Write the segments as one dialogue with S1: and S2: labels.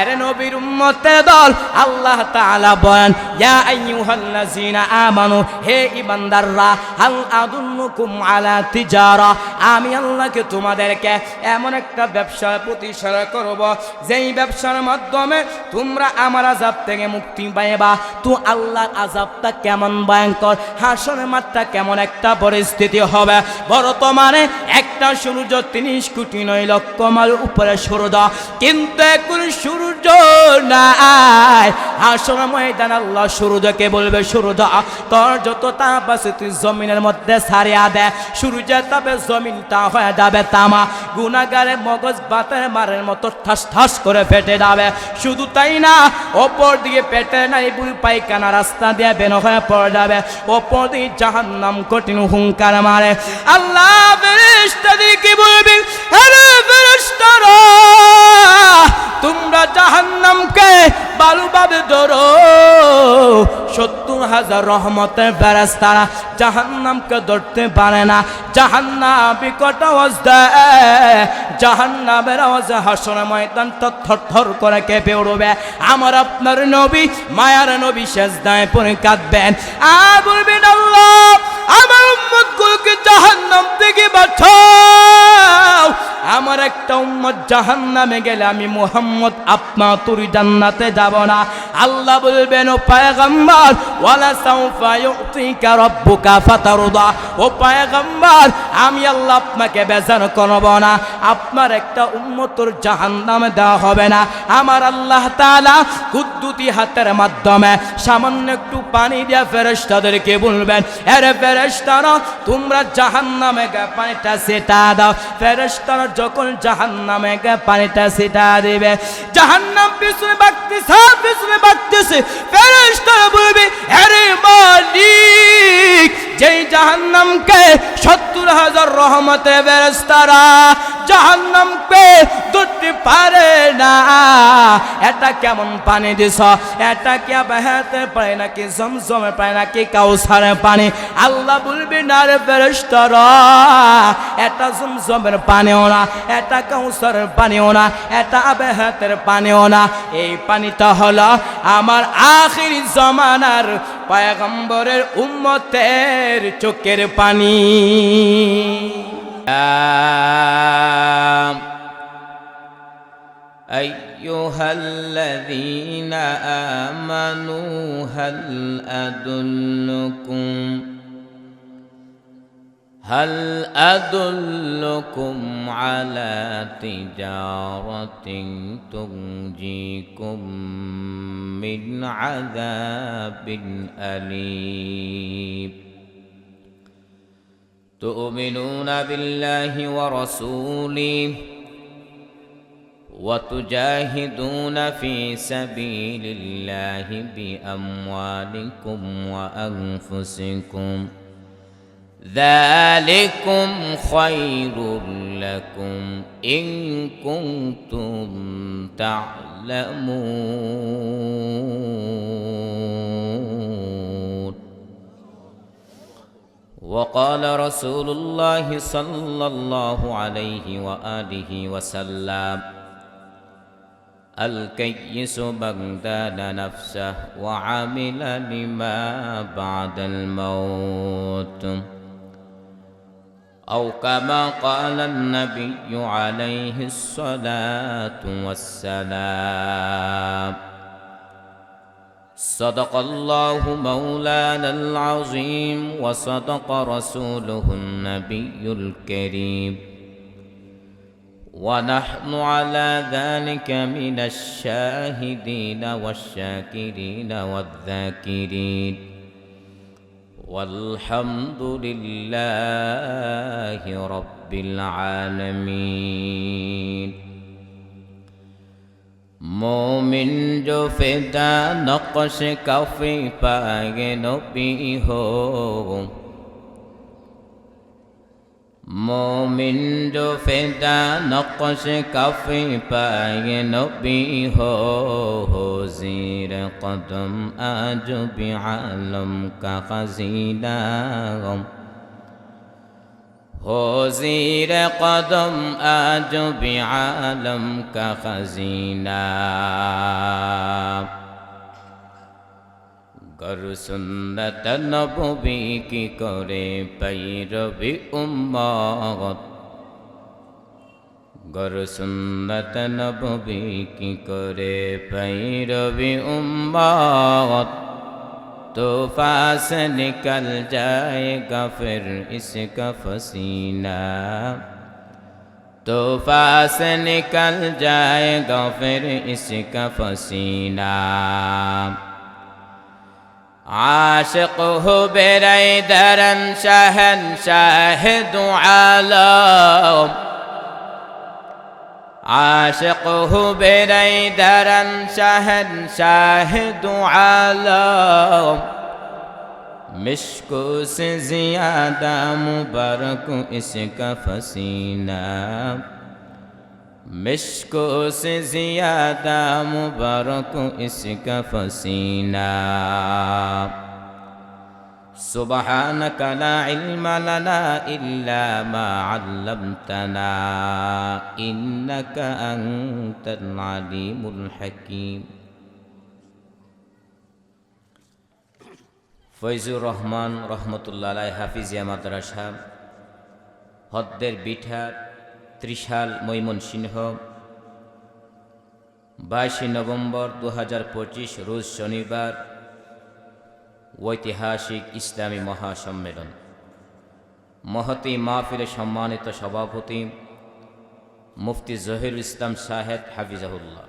S1: আরে নবীর উম্মতের দল আল্লাহ তাআলা বলেন ইয়া আইয়ুহাল্লাযীনা আমানু, হে ঈমানদাররা, হাল আদুল্লুকুম আলা তিজারা, আমি আল্লাহকে তোমাদেরকে এমন একটা ব্যবসার প্রতি ইশারা করব যেই ব্যবসার মাধ্যমে তোমরা আমার আযাব থেকে মুক্তি পাইবা। তো আল্লাহর আযাবটা কেমন ভয়ঙ্কর, হাসরের মাঠটা কেমন একটা পরিস্থিতি হবে। বর্তমানে একটা সূর্য ৩০ কোটি ৯ লক্ষ মাইল উপরে সূর্য, কিন্তু এখন সূর্য নাই। হাসর ময়দান আল্লাহ সূর্যকে বলবে, সূর্য তোর যত তাপ আছে তুই জমিনের মধ্যে ছাড়িয়া দে। সূর্যের তাপে জমিনটা হয়ে যাবে তামা, গুনাহগারে মগজ বাতের মারের মতো ঠাস ঠাস করে ফেটে যাবে। শুধু তাই না, ওপর দিকে পেটে নাই বুল পায়খানা রাস্তা দিয়ে বের হয়ে পড়ে যাবে। ওপর দিকে জাহান্নাম কঠিন হুঙ্কার মারে। আল্লাহ ফেরেশতাদেরকে বলবে, আরে ফেরেশতারা, তোমরা জাহান্নামকে ভালোভাবে ধরো। ৭০,০০০ রহমতের ফেরেশতারা জাহান্নামকে ধরতে পারে না। জাহান্নাম বিকট আওয়াজ দেয়, জাহান্নামের আওয়াজে হাসরের ময়দান থরথর করে কেঁপে উঠবে। আমার আপনার নবী, মায়ার নবী সেজদায় পড়ে কাঁদবেন আর বলবেন, আল্লাহ আমার উম্মতগুলোকে জাহান্নাম থেকে বাঁচাও। আমার একটা উম্মত জাহান্নামে গেলে আমি মুহাম্মদ আপনার তুই জান্নাতে যাব না। আল্লাহ বলবেন, ও পয়গম্বর, ওয়ালা সাউফা ইউতিকা রাব্বুকা ফাতারদা, ও পয়গম্বর, আমি আল্লাহ আপনাকে বেজার করব না। আপনার একটা উম্মতর জাহান্নামে দেওয়া হবে না। আমার আল্লাহ তাআলা কুদ্দুতি হাতের মাধ্যমে সামান্য একটু পানি দিয়ে ফেরেশতাদেরকে বলবেন, আরে ফেরেশতারা, তোমরা জাহান্নামে গিয়ে পানিটা ছিটা দাও। ফেরেশতারা যখন জাহান্নামে গিয়ে পানিটা ছিটা দিবে, জাহান্নাম পিছনে বাঁকতেছে। ফেরেশতারা বলবে, আরে মালিক, যেই জাহান্নামকে ৭০,০০০ রহমতের ফেরেশতারা জাহান্নামকে ধরতে পারে না, এটা কেমন পানি দিছ? এটা কি আবাহাতের পানি নাকি জমজমের পানি নাকি কাউসারের পানি? আল্লাহ বলবে, না রে ফেরেশতারা, এটা জমজমের পানিও না, এটা কাউসারের পানিও না, এটা আবাহাতের পানিও না। এই পানিটা হলো আমার আখিরি জামানার পয়গম্বরের উম্মতের চোখের পানি। أيها الذين آمنوا هل أدلكم على تجارة تنجيكم من عذاب أليم تؤمنون بالله ورسوله وتجاهدون في سبيل الله بأموالكم وأنفسكم ذلكم خير لكم إن كنتم تعلمون. وقال رسول الله صلى الله عليه وآله وسلم الكيس من دان نفسه وعمل لما بعد الموت، أو كما قال النبي عليه الصلاة والسلام. صدق الله مولانا العظيم وصدق رسوله النبي الكريم، ونحن على ذلك من الشاهدين والشاكرين والذاكرين، والحمد لله رب العالمين. मोमिन जो फिदा नक्श कफ़ी पाए नबी हो, मोमिन जो फिदा नक्श कफ़ी पाए नबी हो ज़ीर कदम आज भी आलम का खज़ीना
S2: हो ज़ीर कदम आज भी आलम का खजीना गर सुन्नत नबवी की करे पैरवी उम्मत गर सुन्नत नबवी की करे पैरवी उम्मत तूफा से निकल जाएगा फिर इसका पसीना तूफा से निकल जाएगा फिर इसका पसीना आशिक हो बेरे दरन शहन शाहिद आलम आशिक हो बेरे दरन शहन शाहिद आलम मिश्को से ज़्यादा मुबारक इसका पसीना मिश्को से ज़्यादा मुबारक इसका पसीना सुबहानक ला इल्म लना इल्ला मा अल्लमतना इन्नका अंतल अलीमुल हकीम। ফয়জুর রহমান রহমতুল্লাহ আলাইহি হাফিজিয়া মাদ্রাসা হদ্দের বিঠা ত্রিশাল ময়মনসিংহ 22 নভেম্বর 2025 রোজ শনিবার ঐতিহাসিক ইসলামী মহাসম্মেলন মহতী মাহফিলে সম্মানিত সভাপতি মুফতি জহিরুল ইসলাম সাহেব হাফিজাহুল্লাহ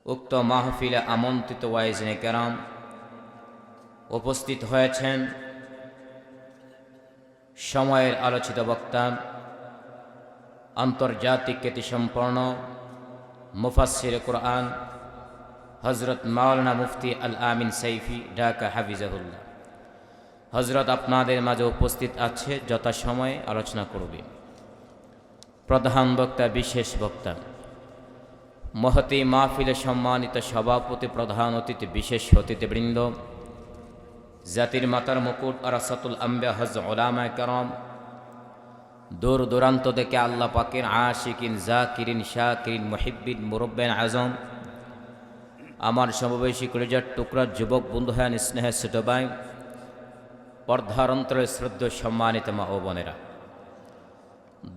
S2: উক্ত মাহফিলে আমন্ত্রিত ওয়াইজনে কেরাম উপস্থিত হয়েছেন সময়ের আলোচিত বক্তা আন্তর্জাতিক খ্যাতিসম্পন্ন মুফাসসির কুরআন হযরত মাওলানা মুফতি আল আমিন সাইফি ঢাকা হাফিজাহুল্লাহ হযরত আপনাদের মাঝে উপস্থিত আছে যথাসময়ে আলোচনা করবে। প্রধান বক্তা বিশেষ বক্তা মহতী মাহফিলে সম্মানিত সভাপতি প্রধান অতিথি বিশেষ অতিথিবৃন্দ জাতির মাতার মুকুট আরাসাতুল আম্বিয়া হযরত উলামায়ে কেরাম দূর দূরান্ত থেকে আল্লাহ পাকের আশিকিন জাকিরিন শাকিরিন মুহিব্বিন মুরব্বিন আজম আমার সমবয়সী কলিজার টুকরা যুবক বন্ধু হ্যান স্নেহের ছোট ভাই পর্দার অন্তরে শ্রদ্ধেয় সম্মানিত মা ও বোনেরা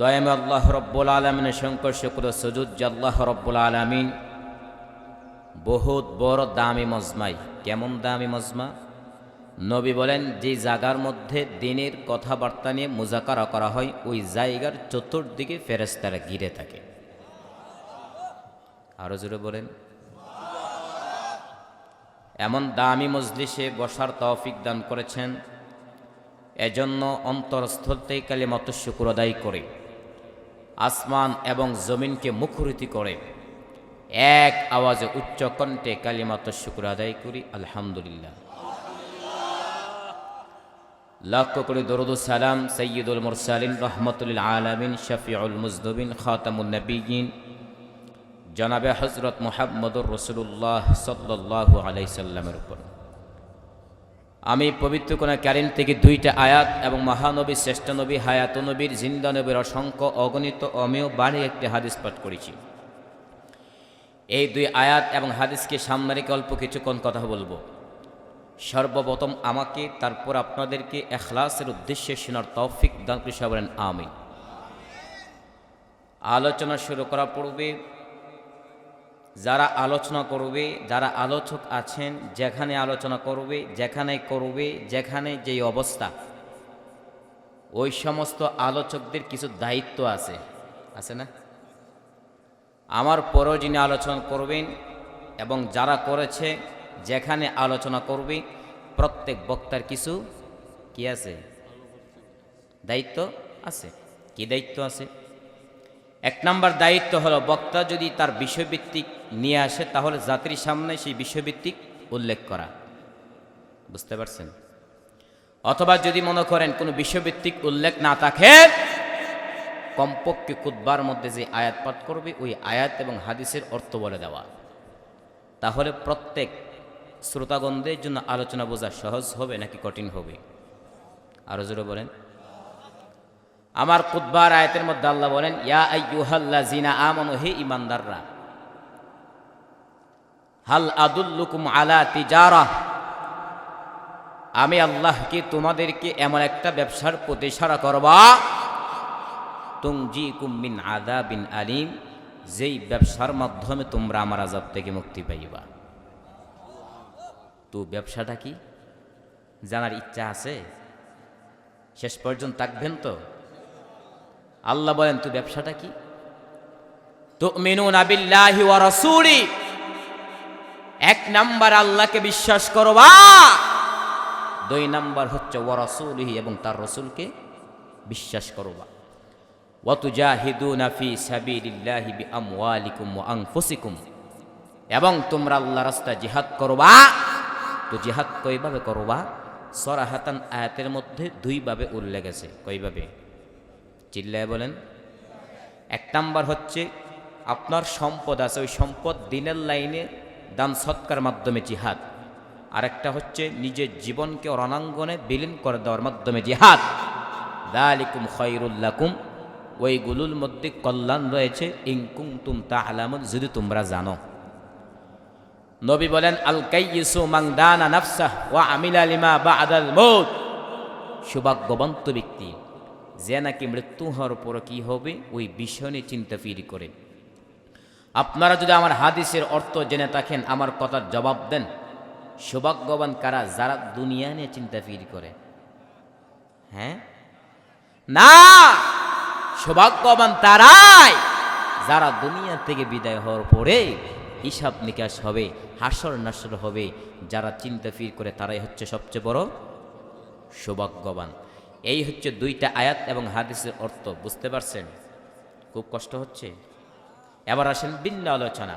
S2: দয়ামে আল্লাহ রব্বুল আলামিনের শঙ্কর শুকর সুজুদ যে আল্লাহ রব্বুল আলামিন বহুত বড় দামি মজমাই। কেমন দামি মজমা? নবী বলেন যে জায়গার মধ্যে দিনের কথাবার্তা নিয়ে মুজাকারা করা হয় ওই জায়গার চতুর্দিকে ফেরেশতারা ঘিরে থাকে। আরো জোরে বলেন। এমন দামি মজলিসে বসার তৌফিক দান করেছেন, এজন্য অন্তরস্থল থেকে কালিমাত শুকর আদায় করে আসমান এবং জমিনকে মুখরিত করে এক আওয়াজে উচ্চ কণ্ঠে কালিমাত শুকর আদায় করি আলহামদুলিল্লাহ। লাখ কোটি দরুদ ও সালাম সাইয়্যিদুল মুরসালিন রাহমাতুল লিল আলামিন শফিউল মুজনবিন খাতামুন নবিয়্যিন জনাবে হযরত মুহাম্মদুর রাসূলুল্লাহ সাল্লাল্লাহু আলাইহি সাল্লামের উপর। আমি পবিত্র কোরআন কারীম থেকে দুইটা আয়াত এবং মহানবী শ্রেষ্ঠ নবী হায়াত নবীর জিন্দা নবীর অসংখ্য অগণিত অমেয় বাণী একটি হাদিস পাঠ করেছি। এই দুই আয়াত এবং হাদিসকে সামনে রেখে অল্প কিছুক্ষণ কথা বলবো। সর্বপ্রথম আমাকে তারপর আপনাদেরকে ইখলাসের উদ্দেশ্যে শোনার তৌফিক দান করে সবাই বলেন আমিন। আলোচনা শুরু করার পূর্বে যারা আলোচনা করবে, যারা আলোচক আছেন, যেখানে আলোচনা করবে, যেখানে যেই অবস্থা, ওই সমস্ত আলোচকদের কিছু দায়িত্ব আছে না? আমার পরও যিনি আলোচনা করবেন এবং যারা করেছে যেখানে আলোচনা করবে প্রত্যেক বক্তার কিছু কি আছে? দায়িত্ব আছে। কি দায়িত্ব আছে? এক নম্বর দায়িত্ব হলো বক্তা যদি তার বিষয়ভিত্তিক নিয়ে আসে তাহলে জাতির সামনে সেই বিষয়ভিত্তিক উল্লেখ করা। বুঝতে পারছেন? অথবা যদি মনে করেন কোনো বিষয়ভিত্তিক উল্লেখ না থাকে, কমপক্ষে খুতবার মধ্যে যে আয়াত পাঠ করবে ওই আয়াত এবং হাদিসের অর্থ বলে দেওয়া। তাহলে প্রত্যেক শ্রোতাগণদের জন্য আলোচনা বোঝা সহজ হবে নাকি কঠিন হবে? আরো জোরে বলেন। আমার খুতবার আয়াতের মধ্যে আল্লাহ বলেন, ইয়া আইয়ুহাল্লাযিনা আমানু, হে ঈমানদাররা, হাল আদুল্লুকুম আলা তিজারা, আমি আল্লাহ কি তোমাদেরকে এমন একটা ব্যবসার প্রতি ইশারা করবা, তুনজিকুম মিন আযাবিন আলিম, যেই ব্যবসার মাধ্যমে তোমরা আমার আযাব থেকে মুক্তি পাইবা। তো ব্যবসাটা কি জানার ইচ্ছা আছে? শেষ পর্যন্ত থাকবেন তো? আল্লাহ বলেন, তো ব্যবসাটা কি? তুমিনুনা বিল্লাহি ওয়া রাসূলি, এক নাম্বার আল্লাহকে বিশ্বাস করবা, দুই নাম্বার হচ্ছে ওয়া রাসূলিহি, এবং তার রাসূলকে বিশ্বাস করবা। ওয়া তুজাহিদুনা ফি সাবিলিল্লাহি বিআমওয়ালিকুম ওয়া আনফুসিকুম, এবং তোমরা আল্লাহর রাস্তায় জিহাদ করবা। তো জিহাদ কয়ভাবে করবা? সরাহাতান আয়াতের মধ্যে দুইভাবে উল্লেখ আছে। কয়ভাবে? চিল্লায় বলেন। এক নাম্বার হচ্ছে আপনার সম্পদ আছে, ওই সম্পদ দিনের লাইনে দান সৎকার মাধ্যমে জিহাদ। আরেকটা হচ্ছে নিজের জীবনকে রণাঙ্গনে বিলীন করে দেওয়ার মাধ্যমে জিহাদ। যালিকুম খায়রুল লাকুম, ওইগুলোর মধ্যে কল্যাণ রয়েছে, ইন কুনতুম তা'লামুন, যদি তোমরা জানো। নবী বলেন, আল কাইয়িসু মান দানা নাফসাহু ওয়া আমিলা লিমা বা'দাল মউত, সৌভাগ্যবন্ত ব্যক্তি যে নাকি মৃত্যু হওয়ার পর কি হবে ওই বিষয় নিয়ে চিন্তা ফির করে। আপনারা যদি আমার হাদিসের অর্থ জেনে থাকেন, আমার কথার জবাব দেন। সৌভাগ্যবান কারা? যারা দুনিয়া নিয়ে চিন্তা ফির করে। হ্যাঁ না, সৌভাগ্যবান তারাই যারা দুনিয়া থেকে বিদায় হওয়ার পরে হিসাব নিকাশ হবে, হাসর নাসর হবে, যারা চিন্তা ফির করে তারাই হচ্ছে সবচেয়ে বড় সৌভাগ্যবান। এই হচ্ছে দুইটা আয়াত এবং হাদিসের অর্থ। বুঝতে পারছেন? খুব কষ্ট হচ্ছে। এবার আসেন ভিন্ন আলোচনা।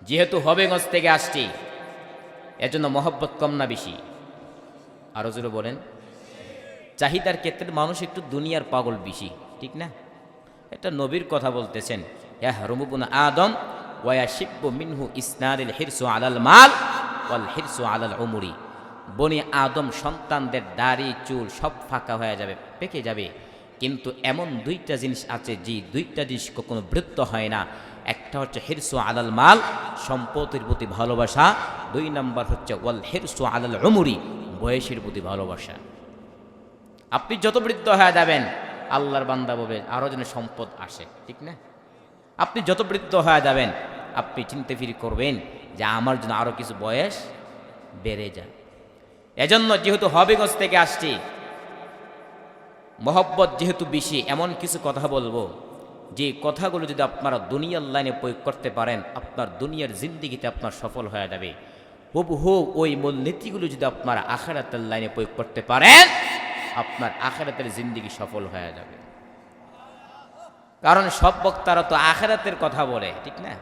S2: যেহেতু হবিগঞ্জ থেকে আসছি, এজন্য মহব্বত কম না বেশি? আরো জোরে বলেন। চাহিদার ক্ষেত্রে মানুষ একটু দুনিয়ার পাগল বেশি, ঠিক না? এটা নবীর কথা বলতেছেন, ইয়াহরুমু ইবনু আদম ওয়া ইয়াশিব্বু মিনহু ইসনাদুল হিরসু আলাল মাল ওয়াল হিরসু আলাল উমরি। বনি আদম সন্তানদের দাড়ি চুল সব ফাঁকা হয়ে যাবে, পেকে যাবে, কিন্তু এমন দুইটা জিনিস আছে যে দুইটা জিনিস কখনো বৃদ্ধ হয় না। একটা হচ্ছে হিরসু আলাল মাল, সম্পত্তির প্রতি ভালোবাসা। দুই নাম্বার হচ্ছে ওয়াল হিরসু আলাল উমরি, বয়সের প্রতি ভালোবাসা। আপনি যত বৃদ্ধ হয়ে যাবেন, আল্লাহর বান্দা বলবে আরও যেন সম্পদ আসে, ঠিক না? আপনি যত বৃদ্ধ হয়ে যাবেন, আপনি চিন্তা ফিরি করবেন যে আমার জন্য আরও কিছু বয়স বেড়ে যায়। এজন্য যেহেতু হবিগঞ্জ থেকে আসছি, মহব্বত যেহেতু বেশি, এমন কিছু কথা বলবো যে কথাগুলো যদি আপনারা দুনিয়ার লাইনে প্রয়োগ করতে পারেন, আপনার দুনিয়ার জিন্দিগিতে আপনার সফল হয়ে যাবে। হুবহু ওই মূলনীতিগুলো যদি আপনারা আখিরাতের লাইনে প্রয়োগ করতে পারেন, আপনার আখিরাতের জিন্দিগি সফল হয়ে যাবে। কারণ সব বক্তারা তো আখিরাতের কথা বলে, ঠিক না?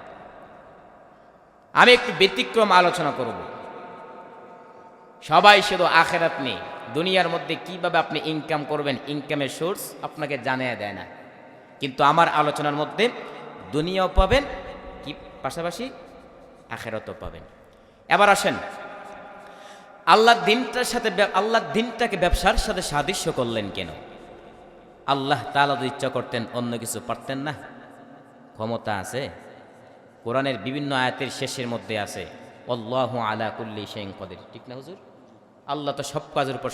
S2: আমি একটু ব্যতিক্রম আলোচনা করব। সবাই শুধু আখিরাত নেই, দুনিয়ার মধ্যে কিভাবে আপনি ইনকাম করবেন, ইনকামের সোর্স আপনাকে জানিয়ে দেয় না। কিন্তু আমার আলোচনার মধ্যে দুনিয়াও পাবেন, কি পাশাপাশি আখিরাতও পাবেন। এবার আসেন, আল্লাহর দিনটাকে ব্যবসার সাথে সাদৃশ্য করলেন কেন? আল্লাহ তাআলা যদি ইচ্ছা করতেন অন্য কিছু পারতেন না? ক্ষমতা আছে। কোরআনের বিভিন্ন আয়াতের শেষের মধ্যে আছে আল্লাহু আলা কুল্লি শাইইন কাদির, ঠিক না হুজুর? আল্লাহ তো সব কাজের উপর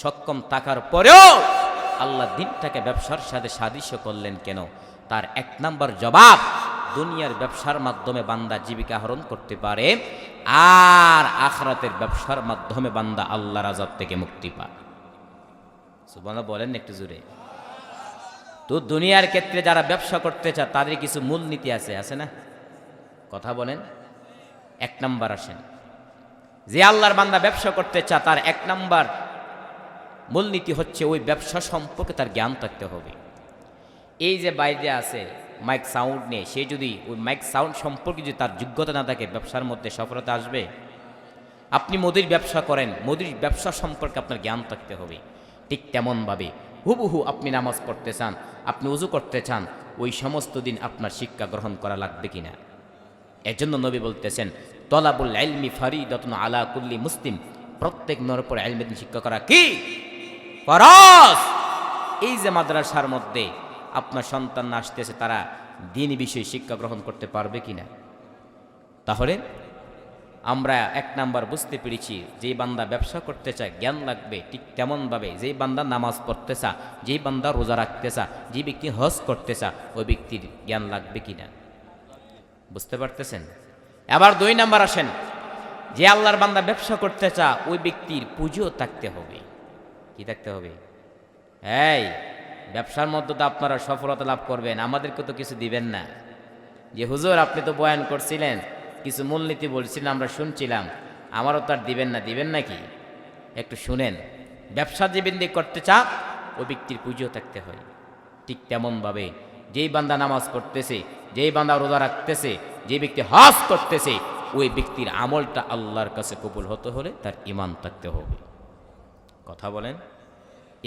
S2: সক্ষম থাকার পরেও আল্লাহ দিনটাকে ব্যবসার সাথে সাদৃশ্য করলেন কেন? তার এক নাম্বার জবাব, দুনিয়ার ব্যবসার মাধ্যমে বান্দা জীবিকা আহরণ করতে পারে, আর আখিরাতের ব্যবসার মাধ্যমে বান্দা আল্লাহর আযাব থেকে মুক্তি পায়। সুবহানাল্লাহ বলেন একটু জোরে। তো দুনিয়ার ক্ষেত্রে যারা ব্যবসা করতে চায় তাদের কিছু মূলনীতি আছে না? কথা বলেন। এক নাম্বার আসেন, যে আল্লাহর বান্দা ব্যবসা করতে চায় তার এক নাম্বার মূলনীতি হচ্ছে ওই ব্যবসা সম্পর্কে তার জ্ঞান থাকতে হবে। এই যে বাইরে আছে মাইক সাউন্ড নিয়ে, সে যদি ওই মাইক সাউন্ড সম্পর্কে যদি তার যোগ্যতা না থাকে, ব্যবসার মধ্যে সফলতা আসবে? আপনি মুদির ব্যবসা করেন, মুদির ব্যবসা সম্পর্কে আপনার জ্ঞান থাকতে হবে। ঠিক তেমনভাবে হুবহু আপনি নামাজ পড়তে চান, আপনি উযু করতে চান, ওই সমস্ত দিন আপনার শিক্ষা গ্রহণ করা লাগবে কিনা? এজন্য নবী বলতেছেন, তলাবুল ইলমি ফরিদাতুন আলা কুল্লি মুসলিম, প্রত্যেক নর উপর ইলমের শিক্ষা করা কি ফরজ। এই যে মাদ্রাসার মধ্যে আপনার সন্তান আসতেছে, তারা দ্বীনি বিষয়ে শিক্ষা গ্রহণ করতে পারবে কিনা? তাহলে আমরা এক নাম্বার বুঝতে পেরেছি, যেই বান্দা ব্যবসা করতে চায় জ্ঞান লাগবে, ঠিক তেমনভাবে যেই বান্দা নামাজ পড়তে চা, যেই বান্দা রোজা রাখতে চা, যে ব্যক্তি হজ করতে চা, ওই ব্যক্তির জ্ঞান লাগবে কিনা? বুঝতে পারতেছেন? এবার 2 নাম্বার আসেন, যে আল্লাহর বান্দা ব্যবসা করতে চা, ওই ব্যক্তির পুঁজিও থাকতে হবে। কি থাকতে হবে? এই ব্যবসার মধ্যে তো আপনারা সফলতা লাভ করবেন, আমাদেরকে তো কিছু দিবেন না। যে হুজুর আপনি তো বয়ান করছিলেন, কিছু মূলনীতি বলছিলেন, আমরা শুনছিলাম, আমারও তো আর দিবেন না, দিবেন নাকি? একটু শুনেন। ব্যবসা যে ব্যক্তি করতে চা, ওই ব্যক্তির পুঁজিও থাকতে হয়। ঠিক তেমনভাবে যেই বান্দা নামাজ পড়তেছে, যেই বান্দা রোজা রাখতেছে, যে ব্যক্তি হজ করতেছে, ওই ব্যক্তির আমলটা আল্লাহর কাছে কবুল হতে হলে তার ঈমান থাকতে হবে। কথা বলেন,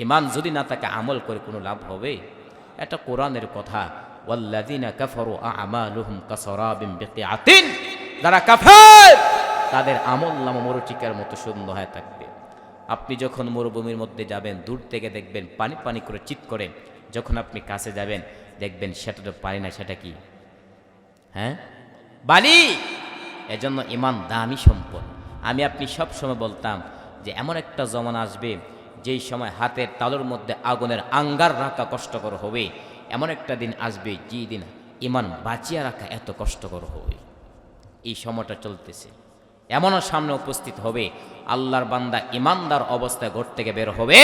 S2: ঈমান যদি না থাকে আমল করে কোনো লাভ হবে? এটা কোরআনের কথা। ওয়াল্লাযীনা কাফারু আ'মালুহুম কাসরাবিন বিকিআতিন, যারা কাফের তাদের আমলনামা মরুচিকার মতো শূন্য হয়ে থাকবে। আপনি যখন মরুভূমির মধ্যে যাবেন, দূর থেকে দেখবেন পানি পানি করে চিৎ করে, যখন আপনি কাছে যাবেন দেখবেন সেটা তো পানি না, সেটা কি? হ্যাঁ, বালি। এজন্য ঈমান দামি সম্পদ। আমি আপনি সব সময় বলতাম যে এমন একটা জমানা আসবে যেই সময় হাতের তালুর মধ্যে আগুনের আঙ্গার রাখা কষ্টকর হবে। এমন একটা দিন আসবে যেই দিন ঈমান বাঁচিয়ে রাখা এত কষ্টকর হবে। এই সময়টা চলতেছে। এমনও সামনে উপস্থিত হবে, আল্লাহর বান্দা ঈমানদার অবস্থায় ঘর থেকে বের হবে,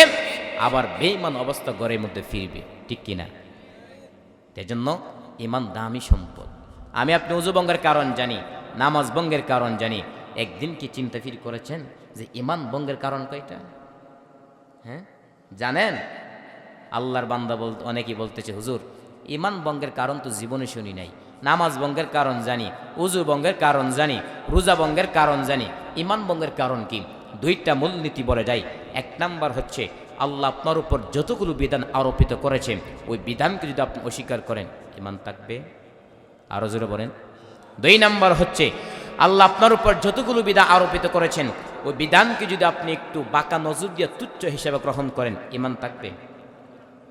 S2: আবার বেঈমান অবস্থা ঘরের মধ্যে ফিরবে। ঠিক কিনা? এজন্য ঈমান দামি সম্পদ। আমি আপনি ওযু ভঙ্গের কারণ জানি, নামাজ ভঙ্গের কারণ জানি। একদিন কি চিন্তা ফির করেছেন যে ঈমান ভঙ্গের কারণ কয়টা? হ্যাঁ, জানেন? আল্লাহর বান্দা অনেকেই বলতেছে, হুজুর ঈমান ভঙ্গের কারণ তো জীবনে শুনি নাই। নামাজ ভঙ্গের কারণ জানি, ওযু ভঙ্গের কারণ জানি, রোজা ভঙ্গের কারণ জানি, ঈমান ভঙ্গের কারণ কি? 2টা মূলনীতি বলে যায়। 1 নাম্বার হচ্ছে, আল্লাহ আপনার উপর যতগুলো বিধান আরোপিত করেছেন, ওই বিধানকে যদি আপনি অস্বীকার করেন, ঈমান থাকবে? আরো জোরে বলেন। 2 নাম্বার হচ্ছে, আল্লাহ আপনার উপর যতগুলো বিধান আরোপিত করেছেন, ওই বিধানকে যদি আপনি একটু বাঁকা নজর দিয়ে তুচ্ছ হিসেবে গ্রহণ করেন, ঈমান থাকবে?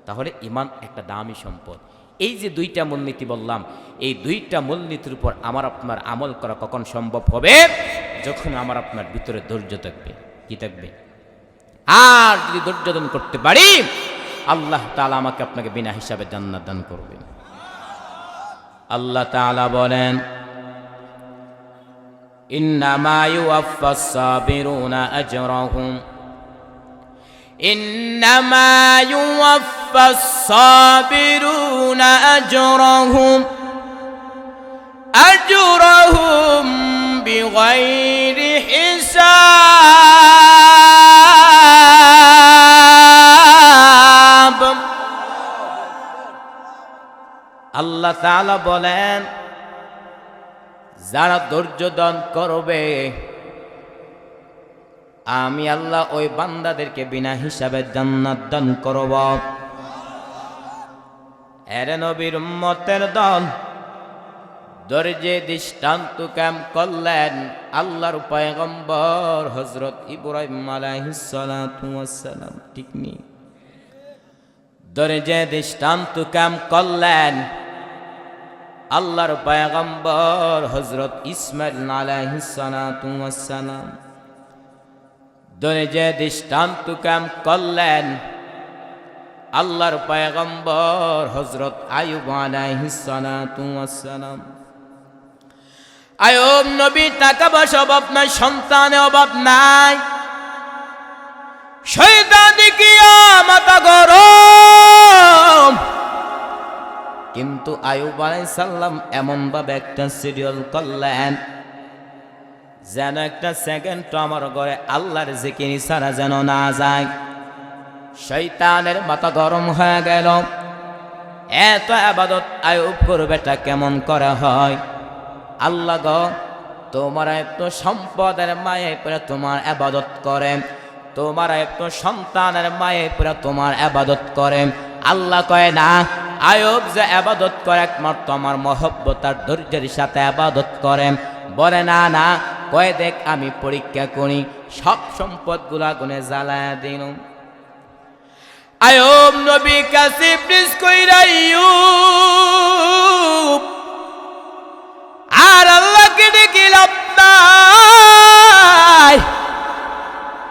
S2: তাহলে ঈমান একটা দামি সম্পদ। এই যে 2টা মূলনীতি বললাম, এই 2টা মূলনীতির উপর আমার আপনার আমল করা কখন সম্ভব হবে? যখন আমার আপনার ভিতরে ধৈর্য থাকবে। কি থাকবে? আর যদি ধৈর্য ধারণ করতে পারি, আল্লাহ তাআলা আমাকে আপনাকে বিনা হিসাবে জান্নাত দান করবেন। আল্লাহ তাআলা বলেন, ইন্নামা ইউওয়াফাস সাবিরুনা আজরাহুম, ইন্নামা ইউওয়াফাস সাবিরুনা আজরাহুম বিগাইরি হিসাব। আল্লাহ তাআলা বলেন, যারা ধৈর্য দান করবে, আমি আল্লাহ ওই বান্দাদেরকে বিনা হিসাবে জান্নাত দান করব। এর নবীর উম্মতের দল ধৈর্যে দৃষ্টান্ত কায়েম করলেন আল্লাহর পয়গম্বর হযরত ইব্রাহিম আলাইহিস সালাতু ওয়াস সালাম। ঠিক নি? ধৈর্যে দৃষ্টান্ত কায়েম করলেন আল্লাহর পয়গম্বর হযরত ইসমাঈল আলাইহিস সালাতু ওয়াস সালাম। ধৈর্যে দৃষ্টান্ত কায়েম করলেন আল্লাহর পয়গম্বর হযরত আইয়ুব আলাইহিস সালাতু ওয়াস সালাম। আইয়ুব নবী টাকা পয়সা অভাব নাই, সন্তানের অভাব নাই, শয়তান দেখিয়া মাথা গরম। কিন্তু আইয়ুব আলাইহিস সালাম এমন ভাবে একটা সিরিয়াল করলেন যেন একটা সেকেন্ড আমার ঘরে আল্লাহর জিকির ছাড়া যেন না যায়। শয়তানের মাথা গরম হয়ে গেল। এত ইবাদত আইয়ুব করবেটা কেমন করা হয়? আল্লাহ গো, তোমার এত সম্পদের মায়ে পরে তোমার ইবাদত করে, তোমার এত সন্তানের মায়ে পরে তোমার ইবাদত করে। আল্লাহ কয় না, আইয়ুব যে ইবাদত করে একমাত্র আমার মহব্বত আর ধৈর্যের সাথে ইবাদত করে। বলে না না, কয় দেখ আমি পরীক্ষা করি, সব সম্পদগুলা গুনে জ্বালায় দিন।
S1: আয়ুব নবী কাছে প্লিজ কইরা আইয়ুব আর আল্লাহকে ডেকে লাভ নাই,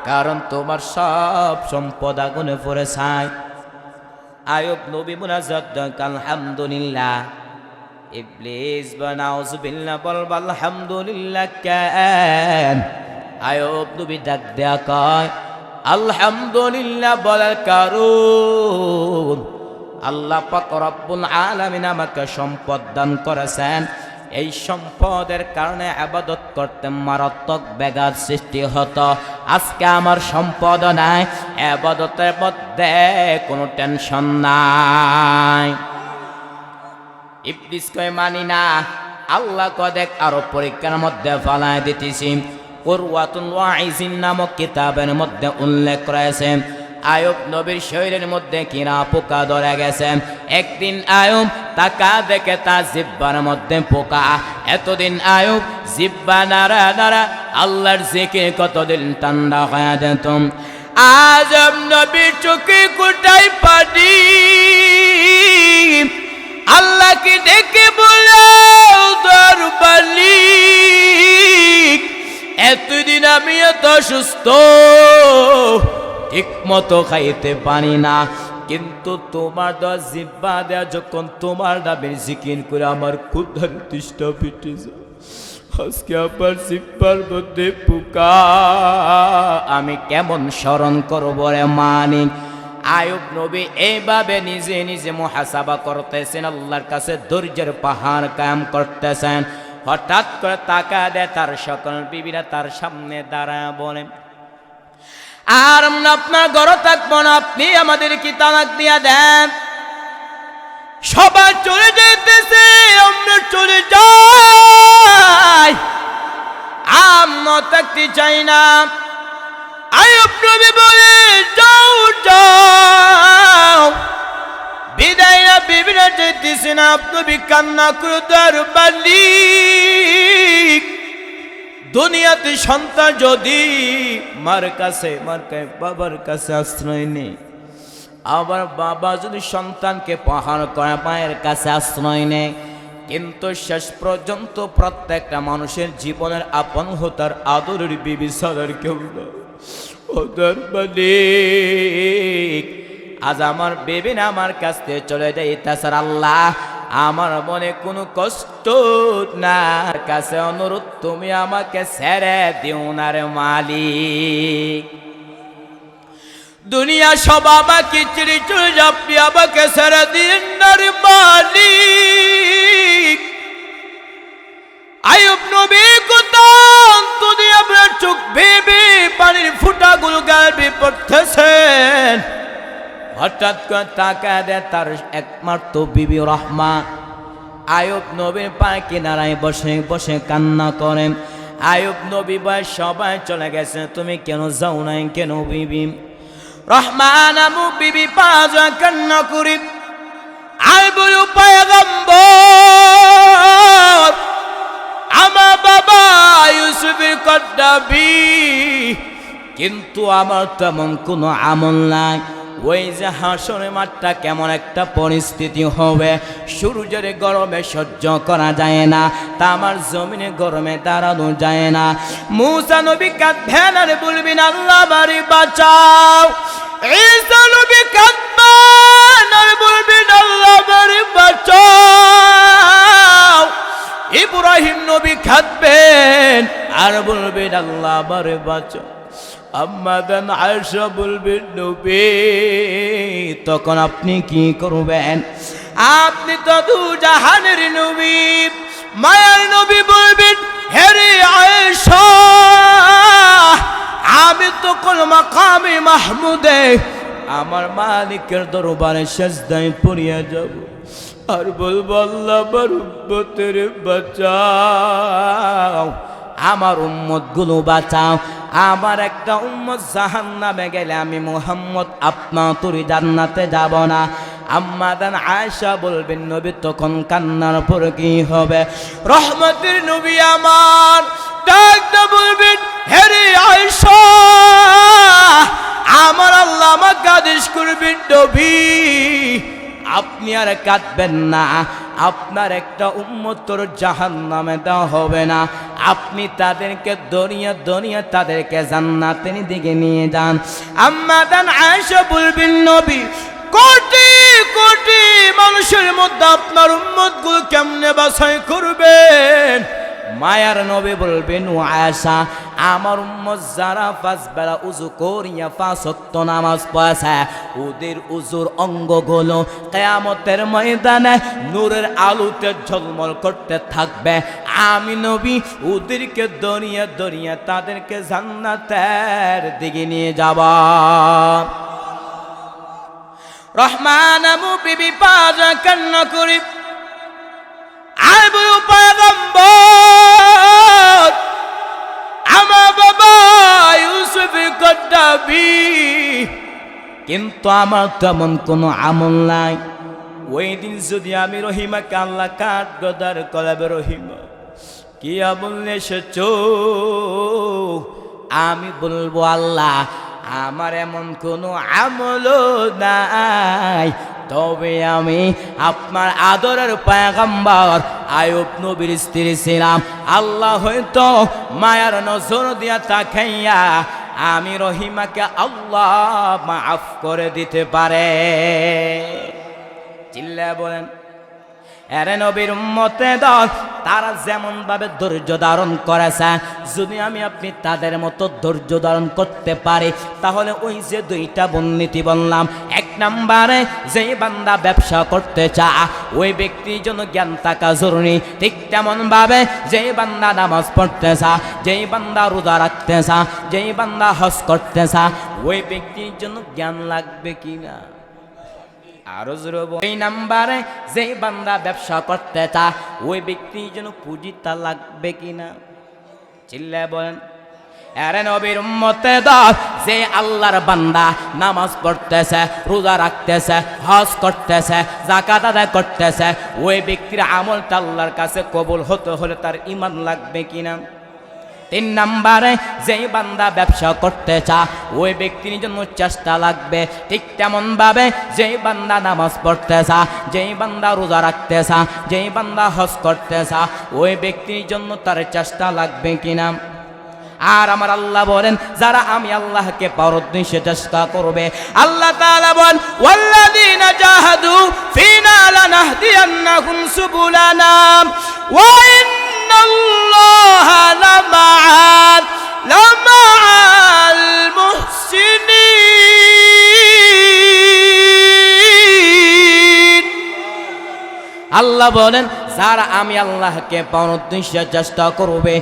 S1: কারণ তোমার সব সম্পদ আগুনে পড়ে ছাই। আয়ুব নবী মুনাজাত দেন আলহামদুলিল্লাহ। ইবলিস নাউযুবিল্লাহ বল আলহামদুলিল্লাহ কেন? আয়ুব নবী ডাক দেয়া কয় আলহামদুলিল্লাহ বলার কারণ আল্লাহ পাক রব্বুল আলামিন আমাকে সম্পদ দান করেছেন। এই সম্পদের কারণে ইবাদত করতে মারাত্মক ব্যাঘাত সৃষ্টি হতো। আজকে আমার সম্পদ নাই, ইবাদতের মধ্যে কোনো টেনশন নাই। ইবলিস কয় মানি না। আল্লাহ কদেক আরো পরীক্ষার মধ্যে ফালায় দিতেছি। কুরওয়াতুল ওয়াইজিন নামক কিতাবের মধ্যে উল্লেখ রয়েছে আয়ুব নবীর শরীরের মধ্যে কিনা পোকা ধরে গেছে। একদিন আয়ুব তাকা দেখে তার জিহ্বার মধ্যে পোকা। এতদিন আয়ুব জিহ্বা নাড়া নাড়া আল্লাহর জিকির কতদিন ঠান্ডা হয়ে যেত। আজব নবীর চোখে কোটাই পানি। আল্লাহকে ডেকে বলো দরবালি, এতদিন আমি এত সুস্থ, ঠিক মতো খাইতে পারি না, কিন্তু তোমার দেওয়া জিহ্বা দেয়া যখন তোমার নামের জিকির করে আমার ক্ষুধার তৃষ্ণা পিটে যায়, আজকে আবার জিহ্বার মধ্যে পোকা, আমি কেমন স্মরণ করবো রে মানিক। আয়ুব নবী এইভাবে নিজে নিজে মুহাসাবা করতেছেন, আল্লাহর কাছে ধৈর্যের পাহাড় কায়েম করতেছেন। হঠাৎ করে তাকা দেয় তার সকল বিবিরা তার সামনে দাঁড়ায় বলেন আর আমরা আপনার ঘরে থাকবো না, আপনি আমাদের কি তালাক দিয়া দেন। সবাই চলে যেতেছে, আমরা চলে যাই, আমরা থাকতে চাই না। আয়ুব নবী বলে যাও যাও, বিদায় না বিবিরা যেতেছে না। নবী কান্না করে দরবালি, দুনিয়াতে সন্তান যদি মার কাছে বাবার কাছে আশ্রয় নেই, আবার বাবা যদি সন্তানকে পাহাড় করে মায়ের কাছে আশ্রয় নেই, কিন্তু শেষ পর্যন্ত প্রত্যেকটা মানুষের জীবনের আপন হতার আদরের বিবি ছাড়ার কেউ না। ওদের মালিক আজ আমার বেবি না আমার কাছ থেকে চলে যায়, তাছাড়া আল্লাহ আমার মনে কোনো কষ্ট না, কাছে অনুরোধ তুমি আমাকে ছেড়ে দিও না রে মালিক। দুনিয়া সব আমাকে চিড়ি চলে যাবি, আমাকে ছেড়ে দিন না রে মালিক। আয়ুব নবী কোথাও তুই আপনার চোখ ভেবে পানির ফুটাগুলো গায়ে পড়তেছেন। হঠাৎ করে তাকা দেয় তার একমাত্র বিবি রহমা। আয়ুব নবীর পায়ে কিনারায় বসে বসে কান্না করেন। আয়ুব নবী বয় সবাই চলে গেছে, তুমি কেন যাও নাই কেন বিবি? রহমান আমু বিবি পাঁচ কান্না করি। আয় বলি পয়গম্বর, আমার বাবা ইউসুফের কদ্দাবি, কিন্তু আমার তেমন কোনো আমল নাই। ওই যে হাসরে মাঠটা কেমন একটা পরিস্থিতি হবে, সূর্যের গরমে সহ্য করা যায় না, তা আমার জমিনে গরমে দাঁড়ানো যায় না। মুসা নবী কাঁদবেন আর বলবেন আল্লাহ বাড়ি বাঁচাও। ঈসা নবী কাঁদবেন আর বলবেন আল্লাহ বাড়ি বাঁচাও। ইব্রাহিম নবী কাঁদবেন আর বলবেন আল্লাহ বাড়ি বাঁচাও। আম্মাদান আয়েশা বলবেন নবী তখন আপনি কি করবেন? আপনি তো দু জাহানের নবী, মায়ার নবী বলবেন হে রে আয়েশা আমি তো কোন মাকামে মাহমুদে আমার মালিকের দরবারে সেজদায় পড়িয়া যাব আর বলবো আল্লাহ আমার উম্মতের বাঁচাও, আমার উম্মত গুলো বাঁচাও। আমার একটা উম্মত জাহান্নামে গেলে আমি মুহাম্মদ আপনা তুরি জান্নাতে যাব না। আম্মাদান আয়েশা বলবেন নবী তখন কান্নার পর কি হবে? রহমতের নবী আমার ডাকতে বলবেন হে রে আয়েশা আমার আল্লাহ আমাকে আদেশ করবেন নবী আপনি আর কাঁদবেন না, আপনার একটা উম্মতর জাহান্নামে দেওয়া হবে না, আপনি তাদেরকে দনিয়া তাদেরকে জান্নাতের দিকে নিয়ে যান। আম্মা জান আয়েশা বলবেন নবী কোটি কোটি মানুষের মধ্যে আপনার উম্মতগুলো কেমনে বাছাই করবেন? মায়ার নবী বলবেন ও আয়েশা আমার উম্মত যারা পাঁচ বেলা উযু করিয়া পাঁচ ওয়াক্ত নামাজ পড়ে ওদের উযুর অঙ্গগুলো কিয়ামতের ময়দানে নূরের আলোতে ঝলমল করতে থাকবে। আমি নবী ওদেরকে দনিয়া তাদেরকে জান্নাতের দিকে নিয়ে যাব। রহমান বিবি পাজা কান্না করি আবু পয়গম্বর আমার বাবা ইউসুফ কদ্দাবি, কিন্তু আমার তেমন কোনো আমল নাই। ওই দিন যদি আমি রহিমাকে আল্লাহ কাঠ গদার করাবে, রহিমা কি আমল এসেছো? আমি বলবো আল্লাহ আমার এমন কোনো আমল নাই, তবে আমি আপনার আদরের পয়গম্বর আইয়ুব নবীর স্ত্রী ছিলাম। আল্লাহ হয়তো মায়ার নজর দিয়া তাকাইয়া আমি রহিমাকে আল্লাহ মাফ করে দিতে পারে। চিল্লায়া বলেন এরে নবীর উম্মতে দল তারা যেমন ভাবে ধৈর্য ধারণ করেছে, যদি আমি আপনি তাদের মতো ধৈর্য ধারণ করতে পারি তাহলে ওই যে দুইটা বর্ণিতি বললাম, এক নম্বরে যেই বান্দা ব্যবসা করতে চায় ওই ব্যক্তির জন্য জ্ঞান থাকা জরুরি, ঠিক তেমন ভাবে যেই বান্দা নামাজ পড়তে চায়, যেই বান্দা রোজা রাখতে চায়, যেই বান্দা হজ করতে চায় ওই ব্যক্তির জন্য জ্ঞান লাগবে কিনা? আরো জোরে এই নাম্বারে যে বান্দা ব্যবসা করতে চায় ওই ব্যক্তির জন্য পুঁজিটা লাগবে কিনা? চিল্লায় বলেন আরে নবীর উম্মতে দল যে আল্লাহর বান্দা নামাজ পড়তেছে, রোজা রাখতেছে, হজ করতেছে, যাকাত আদায় করতেছে ওই ব্যক্তির আমলটা আল্লাহর কাছে কবুল হতে হলে তার ঈমান লাগবে কিনা? তিন নম্বরে যেই বান্দা ব্যবসা করতে চায় ওই ব্যক্তির জন্য চেষ্টা লাগবে, ঠিক তেমন ভাবে যেই বান্দা নামাজ পড়তে চায়, যেই বান্দা রোজা রাখতে চায়, যেই বান্দা হজ করতে চায় ওই ব্যক্তির জন্য তার চেষ্টা লাগবে কিনা? আর আমার আল্লাহ বলেন যারা আমি আল্লাহকে পাওয়ার উদ্দেশ্যে চেষ্টা করবে, আল্লাহ তাআলা বলেন ওয়াল্লাযীনা জাহাদু ফীনা লানাহদিয়ান্নাহুম সুবুলানা ওয়া ইন্নাল্লাহা লামা'আল মুহসিনিন। আল্লাহ বলেন যারা আমি আল্লাহকে পাওয়ার উদ্দেশ্যে চেষ্টা করবে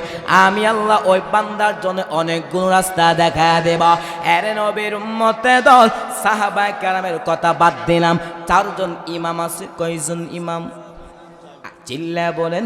S1: আমি আল্লাহ ওই বান্দার জন্য অনেকগুলো রাস্তা দেখা দেব। এরে নবীর উম্মতে দল সাহাবায়ে কেরামের কথা বাদ দিলাম, চারজন ইমাম আছে। কয়জন ইমাম? চিল্লায়া বলেন।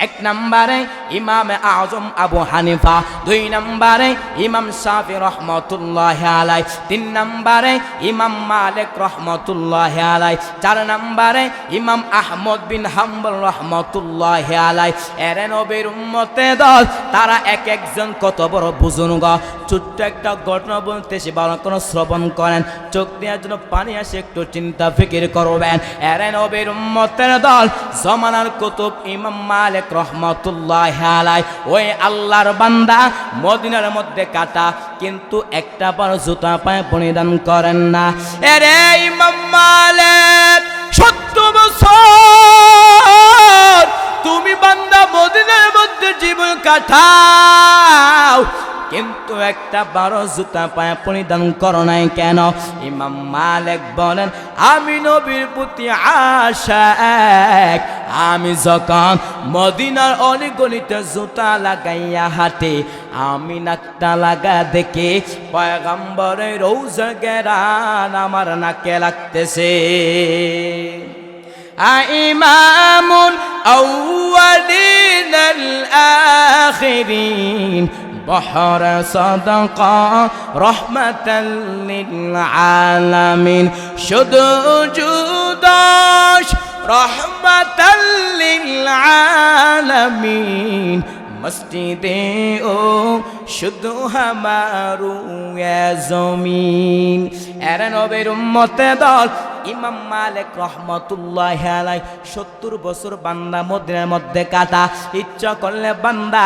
S1: এক নম্বরে ইমাম আজম আবু হানিফা, দুই নম্বরে ইমাম শাফি রহমতুল্লাহি আলাইহি, তিন নম্বরে ইমাম মালিক রহমতুল্লাহি আলাইহি, চার নম্বরে ইমাম আহমদ বিন হাম্বল রহমতুল্লাহি আলাইহি। এরে নবীর উম্মতে দল তারা এক একজন কত বড় বুজুর্গ। ছোট্ট একটা ঘটনা বলতেছি, ভালো করে শ্রবণ করেন, চোখ দেওয়ার জন্য পানি আসে, একটু চিন্তা ফিকির করবেন। এরে নবীর উম্মতের দল জমানার কুতুব ইমাম মালিক রহমতুল্লাহি আলাইহি ওই আল্লাহর বান্দা মদিনার মধ্যে কাটা, কিন্তু একটা বার জুতা পায়ে পরিধান করেন না। এরে ইমাম মালিক 70 বছর তুমি বান্দা মদিনার মধ্যে জীবন কাটাও, কিন্তু একটা বারো জুতা পায়ে পরিধান করো নাই কেন? ইমাম মালিক বলেন আমি নবীর প্রতি আশাক, আমি যখন মদিনার অলিগলিতে জুতা লাগাইয়া হাঁটে আমি নাকটা লাগা দেখে পয়গম্বরের রওজা গেরান আমার নাকে লাগতেছে। ইমামুল আউয়ালিনাল আখিরিন বহর সাদাকা রহমাতাল লিল আলামিন, শুধু জুদাস রহমাতাল লিল আলামিন মসজিদে ও শুধু হামারু জমিন। এর নবীর উম্মতে দল ইমাম মালিক রহমতুল্লাহ আলাই 70 বছর বান্দা মদিনার মধ্যে কাটা। ইচ্ছা করলে বান্দা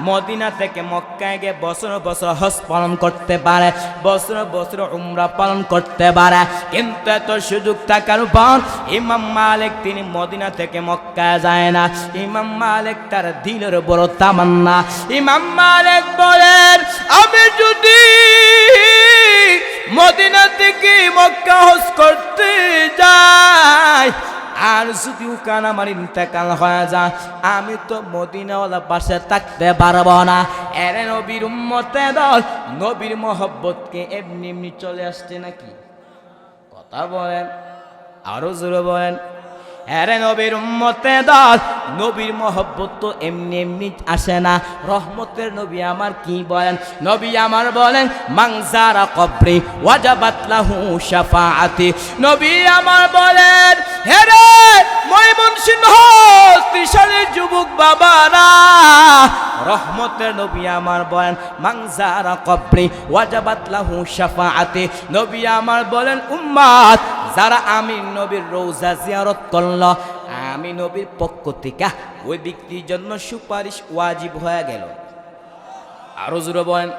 S1: মদিনা থেকে মক্কায় গিয়ে বছর বছর হজ পালন করতে পারে, বছর বছর উমরা পালন করতে পারে, কিন্তু এত সুযোগ থাকার পর ইমাম মালিক তিনি মদিনা থেকে মক্কায় যায় না। ইমাম মালিক তার দিলের বড় তামান্না। ইমাম মালিক বলেন, আমি যদি মদিনা থেকে মক্কা হজ করতে যাই, আর যদি ওখান আমার ইন্তেকাল হয়ে যায়, আমি তো মদিনাওয়ালা পাশে থাকতে পারবো না। এর নবীর উম্মতে দল নবীর মহব্বতকে এমনি এমনি চলে আসছে নাকি? কথা বলেন, আরো জোরে বলেন। এর নবীর উম্মতে দল নবীর মহব্বত তো এমনি এমনি আসে না। রহমতের নবী আমার কি বলেন? নবী আমার বলেন, মাংজারা কবরি ওয়াজাবাত লাহু শাফাআতি। নবী আমার বলেন, হে রে ময়মনসিংহ ত্রিশালের যুবক বাবারা, রহমতের নবী আমার বলেন, মাংজারা কবরি ওয়াজাবাত লাহু শাফাআতি। নবী আমার বলেন, উম্মত যারা আমি নবীর রওজা জিয়ারত করলো, আমি নবীর পক্ষ থেকে ওই ব্যক্তির জন্য সুপারিশ ওয়াজিব হয়ে গেল। আরো জোরে বলেন।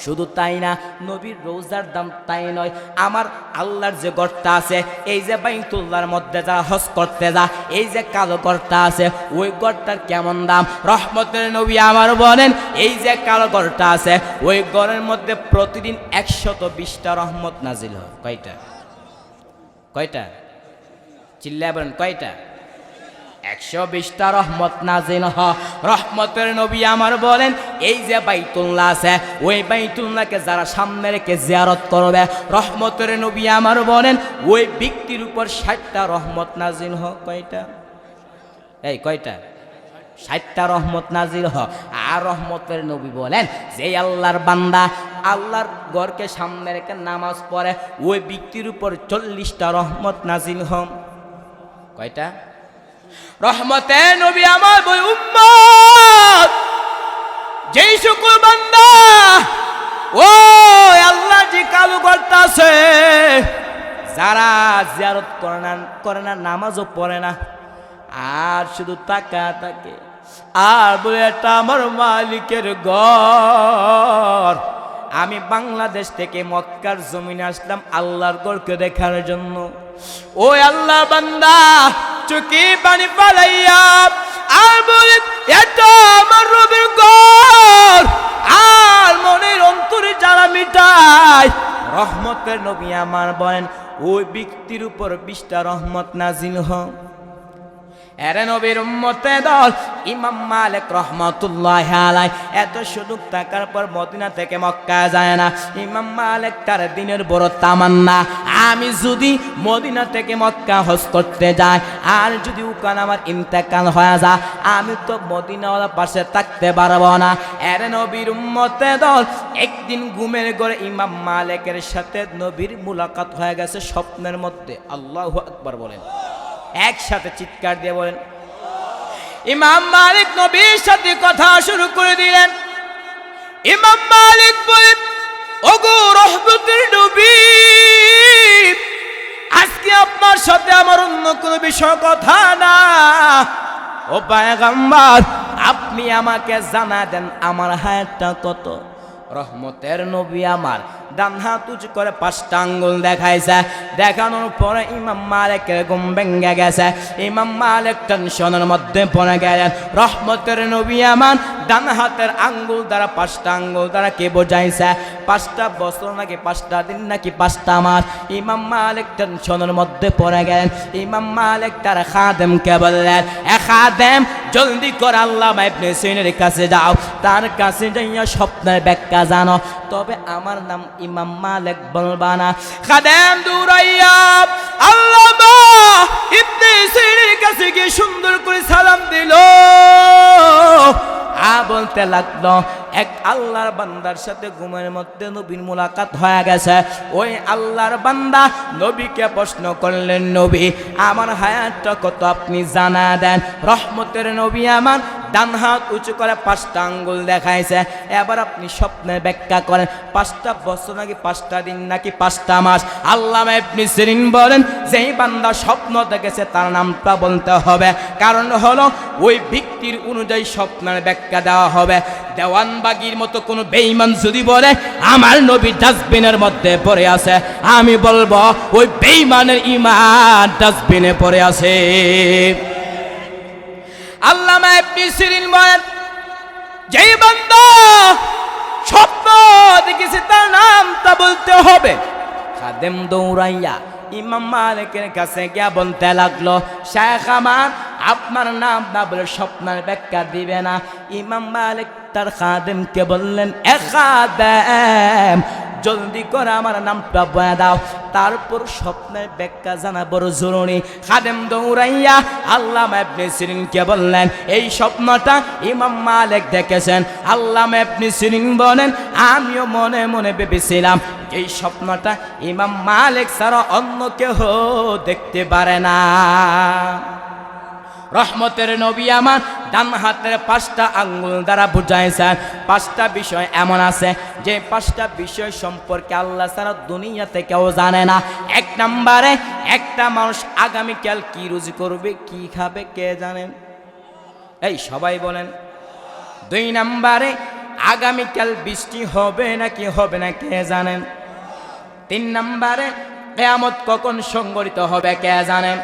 S1: শুধু তাই না, নবীর রোজার দাম তাই নয়, আমার আল্লাহর যে গড়টা আছে, এই যে বাইতুল্লাহর মধ্যে যা হজ করতে যা, এই যে কালো গড়টা আছে, ওই গড়টার কেমন দাম? রহমতের নবী আমার বলেন, এই যে কালো গড়টা আছে, ওই গড়ের মধ্যে প্রতিদিন 120টা রহমত নাজিল হয়। কয়টা? কয়টা? চিল্লায় বলেন, কয়টা? 120টা রহমত নাজিল হয়। রহমতের নবী আমার বলেন, এই যে বাইতুল্লাহ আছে, ওই বাইতুল্লাহকে যারা সামনে রেখে জিয়ারত করবে, রহমতের নবী আমার বলেন, ওই ব্যক্তির উপর 60টা রহমত নাজিল হয়। কয়টা? এই কয়টা? 60টা রহমত নাজিল হয়। আর রহমতের নবী বলেন, যে আল্লাহর বান্দা আল্লাহর ঘরকে সামনে রেখে নামাজ পড়ে, ওই ব্যক্তির উপর 40টা রহমত নাজিল হয়। কয়টা? রহমতের নবী আমার বই, উম্মত যেই সকল বান্দা ও আল্লাহ যে কালো ঘরটা আছে, যারা জিয়ারত করে না, নামাজও পড়ে না, আর শুধু তাকা থাকে আর বলে, এটা আমার মালিকের ঘর, আমি বাংলাদেশ থেকে মক্কার জমিনে আসলাম আল্লাহর ঘরকে দেখার জন্য। ওই আল্লাহ বান্দা চোখে পানি পালাইয়া আর বলে, এটা আমার রবের ঘর, আর মনের অন্তরে যারা মিটায়, রহমতের নবী আমার বলেন, ওই ব্যক্তির উপর 20টা রহমত নাজিল হয়। এর নবীর উম্মতে দল ইমাম মালিক রহমতুল্লাহ আলাই এত সুযোগ থাকার পর মদিনা থেকে মক্কা যায় না। ইমাম মালিক তার দিনের বড় তামান্না, আমি যদি মদিনা থেকে মক্কা হজ করতে যাই, আর যদি ওখানে আমার ইন্তেকাল হয়ে যায়, আমি তো মদিনাওয়ালা পাশে থাকতে পারবো না। এর নবীর উম্মতে দল একদিন ঘুমের ঘরে ইমাম মালিকের সাথে নবীর মুলাকাত হয়ে গেছে স্বপ্নের মধ্যে। আল্লাহু আকবার বলেন, একসাথে চিৎকার দিয়ে বলেন। ইমাম মালিক নবীর সাথে কথা শুরু করে দিলেন। ইমাম মালিক বলেন, ওগো রহমতের নবী, আজকে আপনার সাথে আমার অন্য কোনো বিষয় কথা না। ও পয়গম্বর, আপনি আমাকে জানা দেন আমার হায়াতটা কত। রহমতের নবী আমার ডান হাত উঁচু করে 5টা আঙ্গুল দেখাইছে। দেখানোর পরে ইমাম মালিকের ঘুম ভেঙে গেছে। ইমাম মালিক টেনশনের মধ্যে পড়ে গেলেন। রহমতের নবী আমার ডান হাতের আঙ্গুল দ্বারা 5টা আঙ্গুল দ্বারা কে বোঝাইছে? 5টা বছর নাকি 5টা দিন নাকি 5টা মাস? ইমাম মালিক টেনশনের মধ্যে পড়ে গেলেন। ইমাম মালিক তার খাদেমকে বললেন, এ খাদেম, জলদি করে আল্লামা ইবনে সিনার কাছে যাও, তার কাছে যাইয়া স্বপ্নের ব্যাখ্যা জানো, তবে আমার নাম ইমাম মালিক বলবা না। খাদেম দৌড়াইয়া আল্লামা ইবনে সিনার কাছে গিয়ে সুন্দর করে সালাম দিল। বলতে লাগলো, এক আল্লাহর বান্দার সাথে ঘুমের মধ্যে নবীর মুলাকাত হয়ে গেছে। ওই আল্লাহর বান্দা নবীকে প্রশ্ন করলেন, নবী আমার হায়াতটা কত আপনি জানা দেন। রহমতের নবী আমার ডান হাত উঁচু করে 5টা আঙ্গুল দেখাইছে। এবার আপনি স্বপ্নের ব্যাখ্যা করেন 5টা বছর নাকি 5টা দিন নাকি 5টা মাস? আল্লামা ইবনে সিরিন বলেন যেই বান্দা স্বপ্ন দেখেছে তার নামটা বলতে হবে, কারণ হলো ওই ব্যক্তির অনুযায়ী স্বপ্নের ব্যাখ্যা দেওয়া হবে। দেওয়ানবাগির মতো কোনো বেঈমান যদি বলে আমার নবী ডাস্টবিনের মধ্যে পড়ে আছে, আমি বলবো ওই বেঈমানের ঈমান ডাস্টবিনে পড়ে আছে। আল্লামা ইবনে সিরিন বলেন যেই বান্দা স্বপ্ন দেখেছে তার নামটা বলতে হবে। খাদেম দৌড়াইয়া ইমাম মালিকের কাছে গিয়া বলতে লাগলো, শেখ আমার আপনার নাম না বলে স্বপ্নের ব্যাখ্যা দিবে না? ইমাম মালিক তার খাদেমকে বললেন, এ খাদেম জলদি করে আমার নামটা বলে দাও, তারপর স্বপ্নের ব্যাখ্যা জানা বড় জরুরি। খাদেম দৌড়াইয়া আল্লামা ইবনে সিরিনকে বললেন এই স্বপ্নটা ইমাম মালিক দেখেছেন। আল্লামা ইবনে সিরিন বলেন আমিও মনে মনে ভেবেছিলাম এই স্বপ্নটা ইমাম মালিক ছাড়া অন্য কেউ দেখতে পারে না। রহমতের নবী আমার ডান হাতের 5টা আঙ্গুল দ্বারা বুঝাইছেন 5টা বিষয় এমন আছে যে 5টা বিষয় সম্পর্কে আল্লাহ ছাড়া দুনিয়াতে কেউ জানে না। 1 নম্বরে একটা মানুষ আগামীকাল কি রুজি করবে, কি খাবে, কে জানেন? এই সবাই বলেন। 2 নম্বরে আগামীকাল বৃষ্টি হবে নাকি হবে না, কে জানেন? 3 নম্বরে কিয়ামত কখন সংঘটিত হবে, কে জানেন?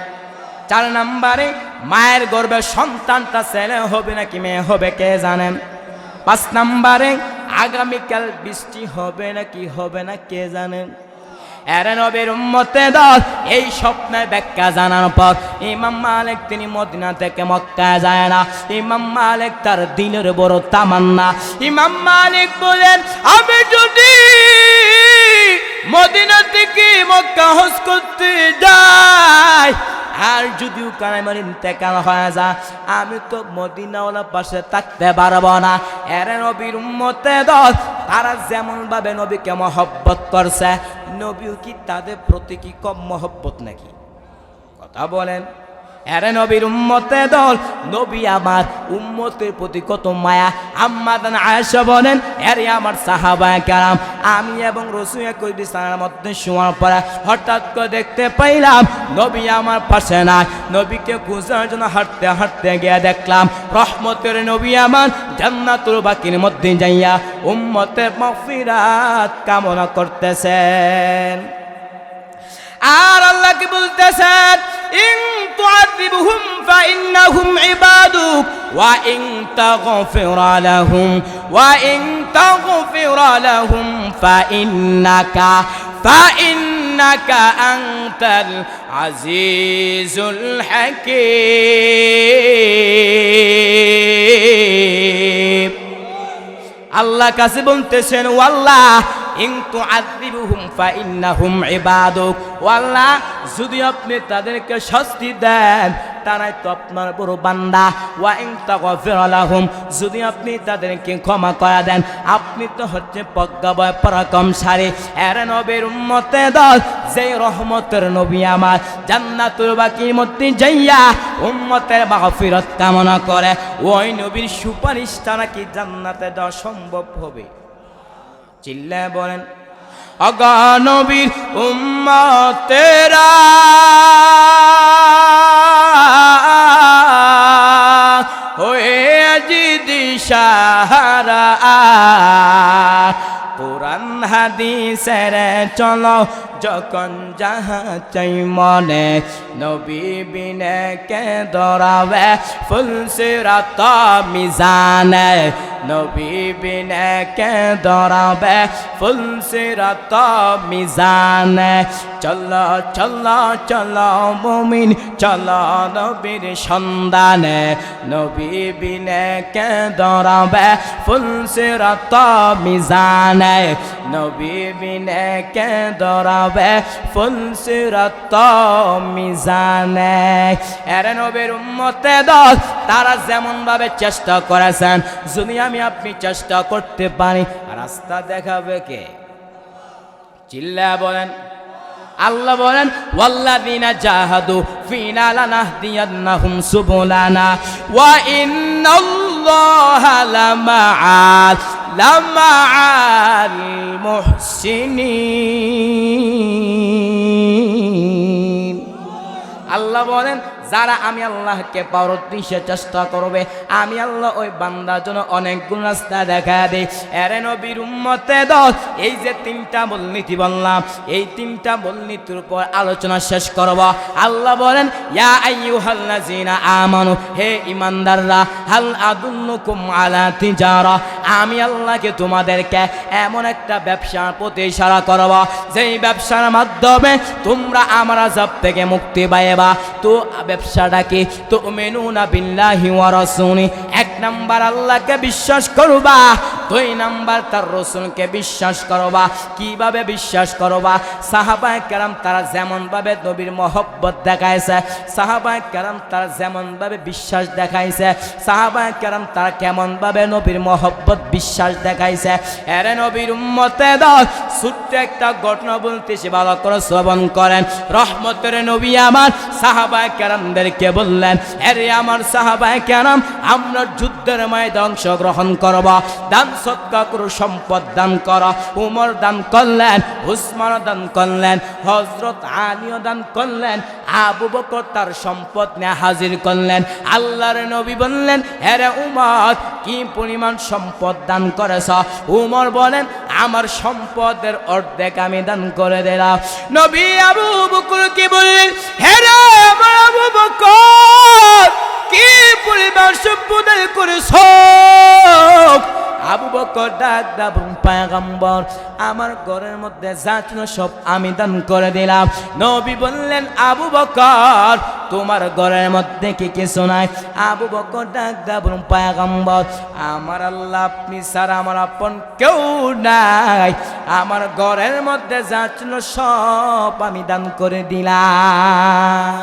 S1: 4 নম্বরে মায়ের গর্ভে সন্তানটা ছেলে হবে নাকি মেয়ে হবে, কে জানেন? 5 নম্বরে আগামীকাল বৃষ্টি হবে নাকি হবে না, কে জানেন? এরে নবীর উম্মতে দল এই স্বপ্নের ব্যাখ্যা জানার পর ইমাম মালিক তিনি মদিনা থেকে মক্কা যায় না। ইমাম মালিক তার দিনের বড় তামান্না। ইমাম মালিক বলেন আমি যদি মদিনা থেকে মক্কা হজ করতে যাই আর যদিও কানামার ইন্তেকাল হয়ে যায় আমি তো মদিনাওয়ালা পাশে থাকতে পারবো না। এরে নবীর উম্মতে দল তারা যেমন ভাবে নবীকে মহব্বত করছে নবীও কি তাদের প্রতি কি কম মহব্বত নাকি? কথা বলেন। এরে নবীর উম্মতে দল নবী আমার উম্মতের প্রতি কত মায়া। আম্মা জান আয়েশা বলেন এরে আমার সাহাবায়ে কেরাম আমি এবং রাসূল একই বিছানার মধ্যে শোয়ার পরে হঠাৎ করে দেখতে পাইলাম নবী আমার পাশে নাই। নবীকে খোঁজার জন্য হাঁটতে হাঁটতে গিয়ে দেখলাম রহমতের নবী আমার জান্নাতুল বাকির মধ্যে যাইয়া উম্মতের মাগফিরাত কামনা করতেছেন। আর আল্লাহ কি বলতেছেন ইন তুআযিবহুম ফাইন্নাহুম ইবাদুক ওয়া ইন তাগফির লাহুম ফাইন্নাকা আনতাল আজিজুল হাকীম। আল্লাহ কাছে বলতেছেন ও আল্লাহ ইন তুআযিবহুম ফাইন্নাহুম ইবাদুক, ও আল্লাহ যদি আপনি তাদেরকে শাস্তি দেন তারাই তো আপনার বড় বান্দা। ওয়া ইন তাগফির লাহুম যদি আপনি তাদেরকে ক্ষমা করে দেন আপনি তো হচ্ছে প্রজ্ঞাময় পরাক্রমশালী। এর নবীর উম্মতে দল যে রহমতের নবী আমার জান্নাতুল বাকির মধ্যে যাইয়া উম্মতের মাগফিরাত কামনা করে ওই নবীর সুপারিশটা নাকি জান্নাতে দেওয়া সম্ভব হবে? চিল্লায় বলেন আগা নবীর উম্মতেরা হয়ে আজি দিশাহারা কোরআন হাদিসের চলো যখন যাহা চাই মনে নবী বিনে কে দরাবে ফুলসিরাত মিজানে নবী বিনে কে দরাবে ফুলসিরাত মিজানে। চলো চলো চলো মুমিন চলো নবীর সন্ধানে নবী বিনে কে দরাবে ফুলসিরাত মিজানে নবী বিনে কে দরাবে ফুলসিরাত মিজানে। এর নবীর উম্মতে দল তারা যেমন ভাবে চেষ্টা করেছেন যদি আমি আপনি চেষ্টা করতে পারি রাস্তা দেখাবে কে? চিল্লা বলেন। আল্লাহ বলেন ওয়াল্লাযিনা জাহাদু ফিনা লানাহদিয়ান্নাহুম সুবুলানা ওয়া ইন্নাল্লাহ ইন্নাল্লাহা লামা'আল মুহসিনিন। আল্লাহ বলেন যারা আমি আল্লাহকে পাওয়ার উদ্দেশ্যে চেষ্টা করবে, আমি আল্লাহ ওই বান্দার জন্য অনেকগুলো রাস্তা দেখা দেই। এরে নবীর উম্মতে দল, এই যে তিনটা মূলনীতি বললাম, এই তিনটা মূলনীতির উপর আলোচনা শেষ করব। আল্লাহ বলেন ইয়া আইয়ুহাল্লাযীনা আমানু, হে ঈমানদাররা, হাল আদুল্লুকুম আলা তিজারা, আমি আল্লাহকে তোমাদেরকে এমন একটা ব্যবসার প্রতি ইশারা করব যেই ব্যবসার মাধ্যমে তোমরা আমার আযাব থেকে মুক্তি পাইবা। তো ব্যবসাটা কি? তুমিনুনা বিল্লাহি ওয়া রাসূলি, এক নাম্বার আল্লাহকে বিশ্বাস করবা, দুই নাম্বার তার রাসূলকে বিশ্বাস করবা। কিভাবে বিশ্বাস করবা? সাহাবায়ে কেরাম তারা যেমন ভাবে নবীর মহব্বত দেখাইছে, সাহাবায়ে কেরাম তারা যেমন ভাবে বিশ্বাস দেখাইছে, সাহাবায়ে কেরাম তারা কেমন ভাবে নবীর মহব্বত বিশ্বাস দেখাইছে। এরে নবীর উম্মতে দল, ছোট্ট একটা ঘটনা বলতেছি, ভালো করে শ্রবণ করেন। রহমতের নবী আমার সাহাবায়ে কেরামদেরকে বললেন, আরে আমার সাহাবায়ে কেরাম, আমরা যুদ্ধের ময়দানে অংশগ্রহণ করব, দান সদকা করো, সম্পদ দান করো। উমর দান করলেন, উসমান দান করলেন, হযরত আলীও দান করলেন, আবু বকর তার সম্পদ নিয়ে হাজির করলেন। আল্লাহর নবী বললেন, আরে উমর, কি পরিমাণ সম্পদ দান করেছ? উমর বলেন, আমার সম্পদের অর্ধেক আমি দান করে দিলাম। নবী আবু বকর কি বললেন, হে রে আমার আবু বকর, কি পরিমাণ সম্পদ দান করেছ? আবু বকর ডাক দাও, পয়গম্বর, আমার ঘরের মধ্যে যা ছিল সব আমি দান করে দিলাম। নবী বললেন, আবু বকর, তোমার ঘরের মধ্যে কি কিছু নাই? আবু বকর ডাক দাও, পয়গম্বর, আমার আল্লাহ আপনি ছাড়া আমার আপন কেউ নাই, আমার ঘরের মধ্যে যা ছিল সব আমি দান করে দিলাম।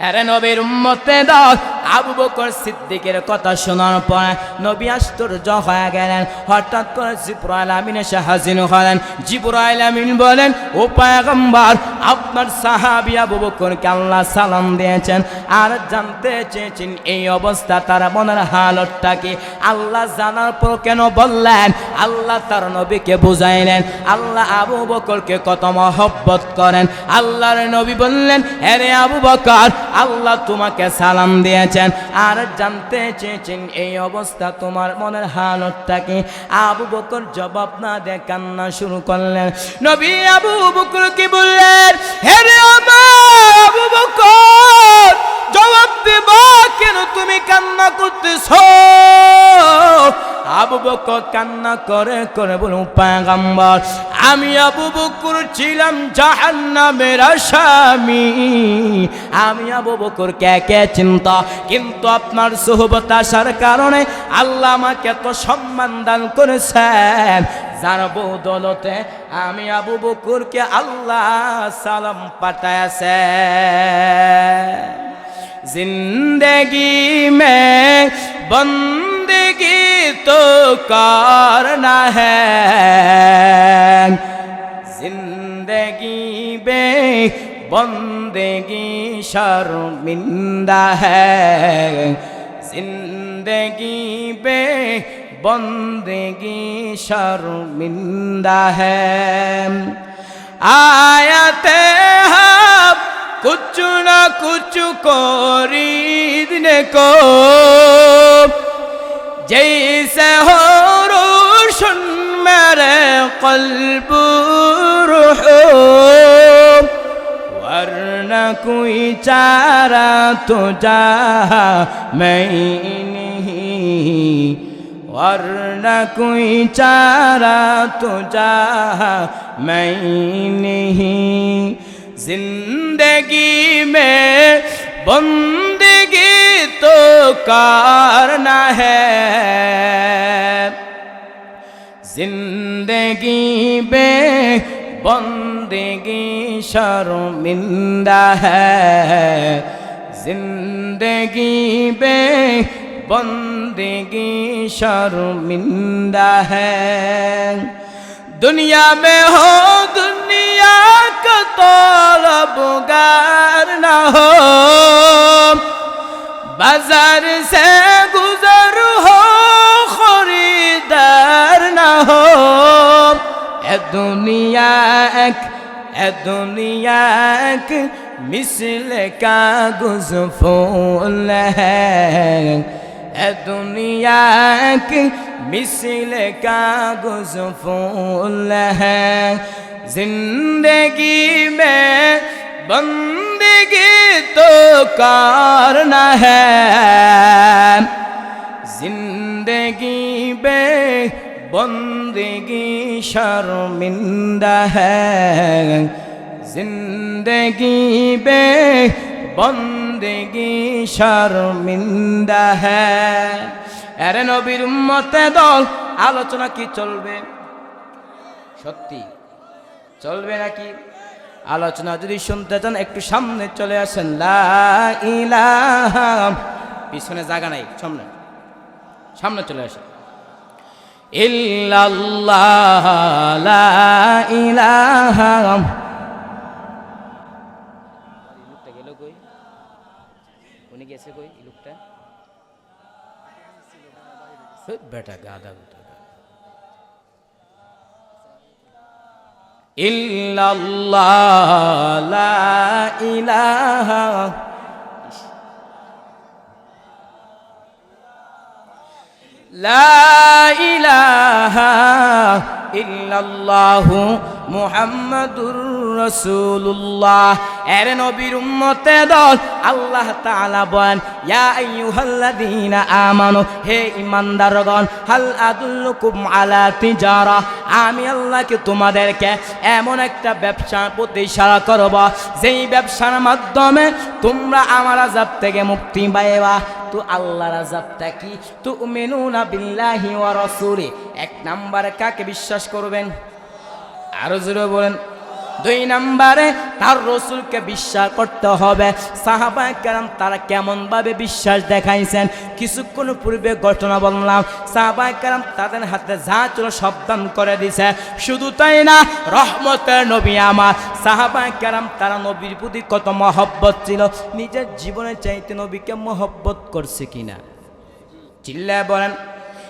S1: আরে নবীর উম্মতে দল, আবু বকর সিদ্দিকের কথা শোনার পর নবী আশ্চর্য হয়ে গেলেন। হঠাৎ করে জিবরাইল আমিন এসে হাজির হলেন। জিবরাইল আমিন বলেন, ও পয়গম্বর, আপনার সাহাবী আবু বকরকে আল্লাহ সালাম দিয়েছেন আর জানতে চেয়েছেন এই অবস্থা তার মনের হালতটা কি। আল্লাহ জানার পর কেন বললেন? আল্লাহ তার নবীকে বুঝাইলেন আল্লাহ আবু বকরকে কত মহব্বত করেন। আল্লাহর নবী বললেন, আরে আবু বকর, আল্লাহ তোমাকে সালাম দিয়েছেন আর জানতে চেয়েছেন এই অবস্থা তোমার মনের হালতটা কি। আবু বকর জবাব না দিয়ে কান্না শুরু করলেন। নবী আবু বকর কি বললেন, হে রে আমার আবু বকর, জবাব দিবা কেন, তুমি কান্না করতেছো? আবু বকর কান্না করে করে বলুন, পয়গম্বর, আমি আবু বকর ছিলাম জাহান্নামের আসামি। আমি আবু বকর কে কে চিন্তা, কিন্তু আপনার সুহবত আসার কারণে আল্লাহ আমাকে এত সম্মান দান করেছেন, যার বদৌলতে আমি আবু বকরকে আল্লাহ সালাম পাঠাইছে। जिंदगी में बंदगी तो करना है, जिंदगी में बंदगी शर्मिंदा है, जिंदगी में बंदगी शर्मिंदा है। आयते हम कुछ न कुछ खरीदने को, जैसे हो रोशन मेरे क़ल्ब रूह, वरना कोई चारा तो जहाँ मैं नहीं, वरना कोई चारा तो जहाँ मैं नहीं। जिंदगी में बंदगी तो करना है, जिंदगी में बंदगी शर्मिंदा है, जिंदगी में बंदगी शर्मिंदा है। दुनिया में हो दुनिया का तलबगार न हो, बाजार से गुजर हो खरीदार न हो ए दुनिया एक मिसल कागज फूल है ए दुनिया एक मिसल कागज फूल है जिंदगी में बंदगी तो करना है जिंदगी में बंदगी शर्मिंदा है जिंदगी में बंदगी शर्मिंदा है अरे नबीर उम्मते दल आलोचना की चलबे सत्यि चलबे नाकि आलोचना यदि शुनते चान एकटु सामने चले आसेन ला इलाहा पिछने जागा नाई सामने सामने चले आसेन इल्लाल्लाह ला इलाहा लोकटा गेल कই উনি গেছে কই এই লোকটা বেটা গাদা इल्लल्लाह ला इलाहा ला इलाहा इल्लल्लाहु मुहम्मदुर रसूलुल्लाह एरे नबीर उम्मते दल अल्लाह ताआला बोलेन या अय्युहाल्लाযীনা আমানু हे ईमानदारगण हाल आदुल्लुकुम आला तिजारा आमी আল্লাহকে তোমাদেরকে এমন একটা ব্যবসার প্রতি ইশারা করব যেই ব্যবসার মাধ্যমে তোমরা আমার আযাব থেকে মুক্তি পাইবা তো আল্লাহর আযাবটা কি তুমিনুনা বিল্লাহি ওয়া রাসূলি এক নম্বরে কাকে বিশ্বাস করবেন আরো জোরে বলেন দুই নম্বরে তার রাসূলকে বিশ্বাস করতে হবে সাহাবায়ে কেরাম তারা কেমন ভাবে বিশ্বাস দেখাইছেন কিছুক্ষণ পূর্বে ঘটনা বললাম সাহাবায়ে কেরাম তাদের হাতে যা ছিল সব দান করে দিয়েছে শুধু তাই না রহমতের নবী আমার সাহাবায়ে কেরাম তারা নবীর প্রতি কত মহব্বত ছিল নিজের জীবনের চাইতে নবীকে মহব্বত করছে কিনা চিল্লায় বলেন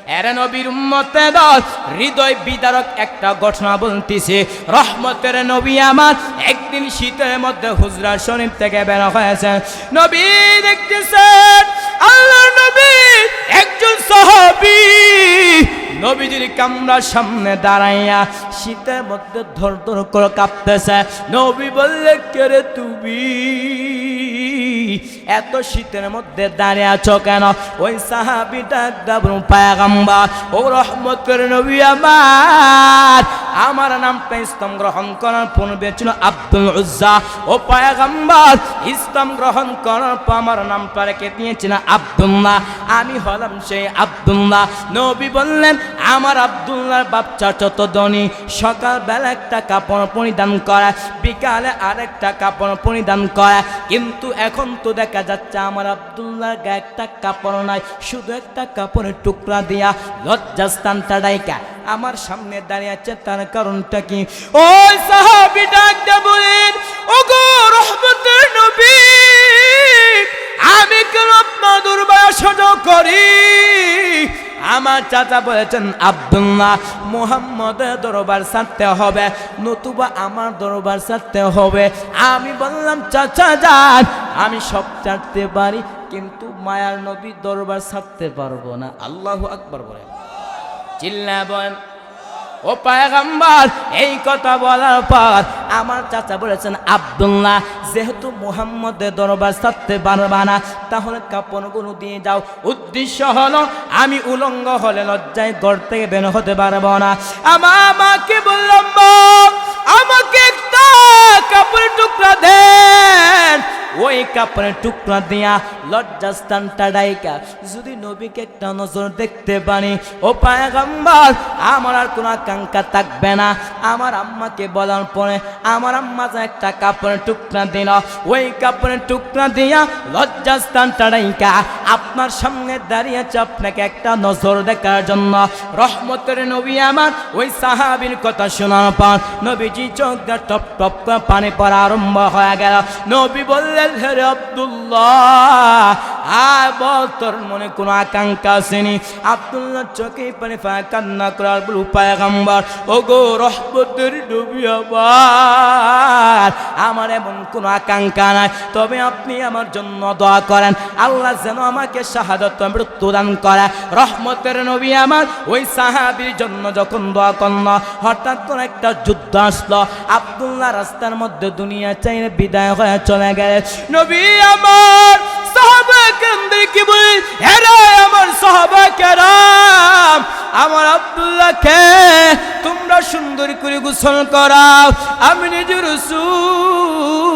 S1: এরে নবীর উম্মতে দল হৃদয় বিদারক একটা ঘটনা বলতেছে রহমতের নবী আমার একদিন শীতের মধ্যে হুজরা শরীফ থেকে বের হয়েছেন নবী দেখতেছেন আল্লাহর নবী একজন সাহাবী নবীজির কামরার সামনে দাঁড়াইয়া শীতের মধ্যে ধরধর করে কাঁপতেছে নবী বললে কে রে তুমি এত শীতের মধ্যে দাঁড়িয়ে আছো কেন ওই সাহাবীটা দাবরু পয়গম্বর ও রহমতের নবী আমার নামটা ইসলাম গ্রহণ করার পূর্বে ছিল আব্দুল উজ্জা ও পয়গম্বর ইসলাম গ্রহণ করার পর আমার নামটা রেখে দিয়েছিলেন আব্দুল্লাহ আমি হলাম সেই আব্দুল্লাহ নবী বললেন আমার আব্দুল্লাহর বাচ্চা যত ধনী সকালবেলা একটা কাপড় পরিধান করে বিকালে আরেকটা কাপড় পরিধান করে কিন্তু এখন তো দেখা যাচ্ছে আমার আব্দুল্লাহর গায়ে একটা কাপড় নাই শুধু একটা কাপড়ের টুকরা দিয়া লজ্জাস্থানটা ডাইকা আমার সামনে দাঁড়িয়ে আছে তার কারণটা কি ওই সাহাবী ডাকতে বলেন ওগো রহমতের নবী আমি কেন আপনার দুর্বল সহ্য করি আমার চাচা বলেছেন আব্দুল্লাহ মুহাম্মদের দরবার ছাড়তে হবে নতুবা আমার দরবার ছাড়তে হবে আমি বললাম চাচা যান আমি সব ছাড়তে পারি কিন্তু মায়ার নবী দরবার ছাড়তে পারবো না আল্লাহু আকবার বলেন চিল্লা বলেন ও পয়গম্বর এই কথা বলার পর আমার চাচা বলেছেন আব্দুল্লাহ যেহেতু মুহাম্মদের দরবার ছাড়তে পারবা না তাহলে কাপড়গুলো দিয়ে যাও উদ্দেশ্য হলো আমি উলঙ্গ হলে লজ্জায় ঘর থেকে বের হতে পারবো না আমার মাকে বললাম আমাকে একটা কাপড়ের টুকরা দেন ওই কাপড়ের টুকরা দিয়া লজ্জাস্থানটা ডাইকা যদি নবীকে একটা নজর দেখতে পারি ও পয়গম্বর আমার আর কোনো আকাঙ্ক্ষা থাকবে না আমার আম্মাকে বলার পরে আমার আম্মা যা একটা কাপড়ের টুকরা দিল ওই কাপড়ের টুকরা দিয়া লজ্জাস্থানটা ডাইকা আপনার সামনে দাঁড়িয়েছে আপনাকে একটা নজর দেখার জন্য রহমতের নবী আমার ওই সাহাবীর কথা শোনার পর নবীজি চোখ দিয়ে টপ টপ করে পানি পড়া আরম্ভ হয়ে গেল নবী বললেন হে আব্দুল্লাহ আর বল তোর মনে কোনো আকাঙ্ক্ষা আসেনি? আব্দুল্লাহ চোখে পানি ফাঁকা কান্না করার বলু পয়গম্বর ওগো রহমতের নবী আমার এমন কোনো আকাঙ্ক্ষা নাই, তবে আপনি আমার জন্য দোয়া করেন আল্লাহ যেন আমাকে শাহাদাত মৃত্যু দান করে। রহমতের নবী আমার ওই সাহাবীর জন্য যখন দোয়া করল, হঠাৎ করে একটা যুদ্ধ আসলো। আব্দুল্লাহ রাস্তার মধ্যে দুনিয়া চাইলে বিদায় হয়ে চলে গেলেন। নবী আমার সাহাবা কেরামদেরকে বলি, এরা আমার সাহাবা কেরাম, আমার আব্দুল্লাহকে তোমরা সুন্দর করে গোসল করাও, আমি নিজে রাসূল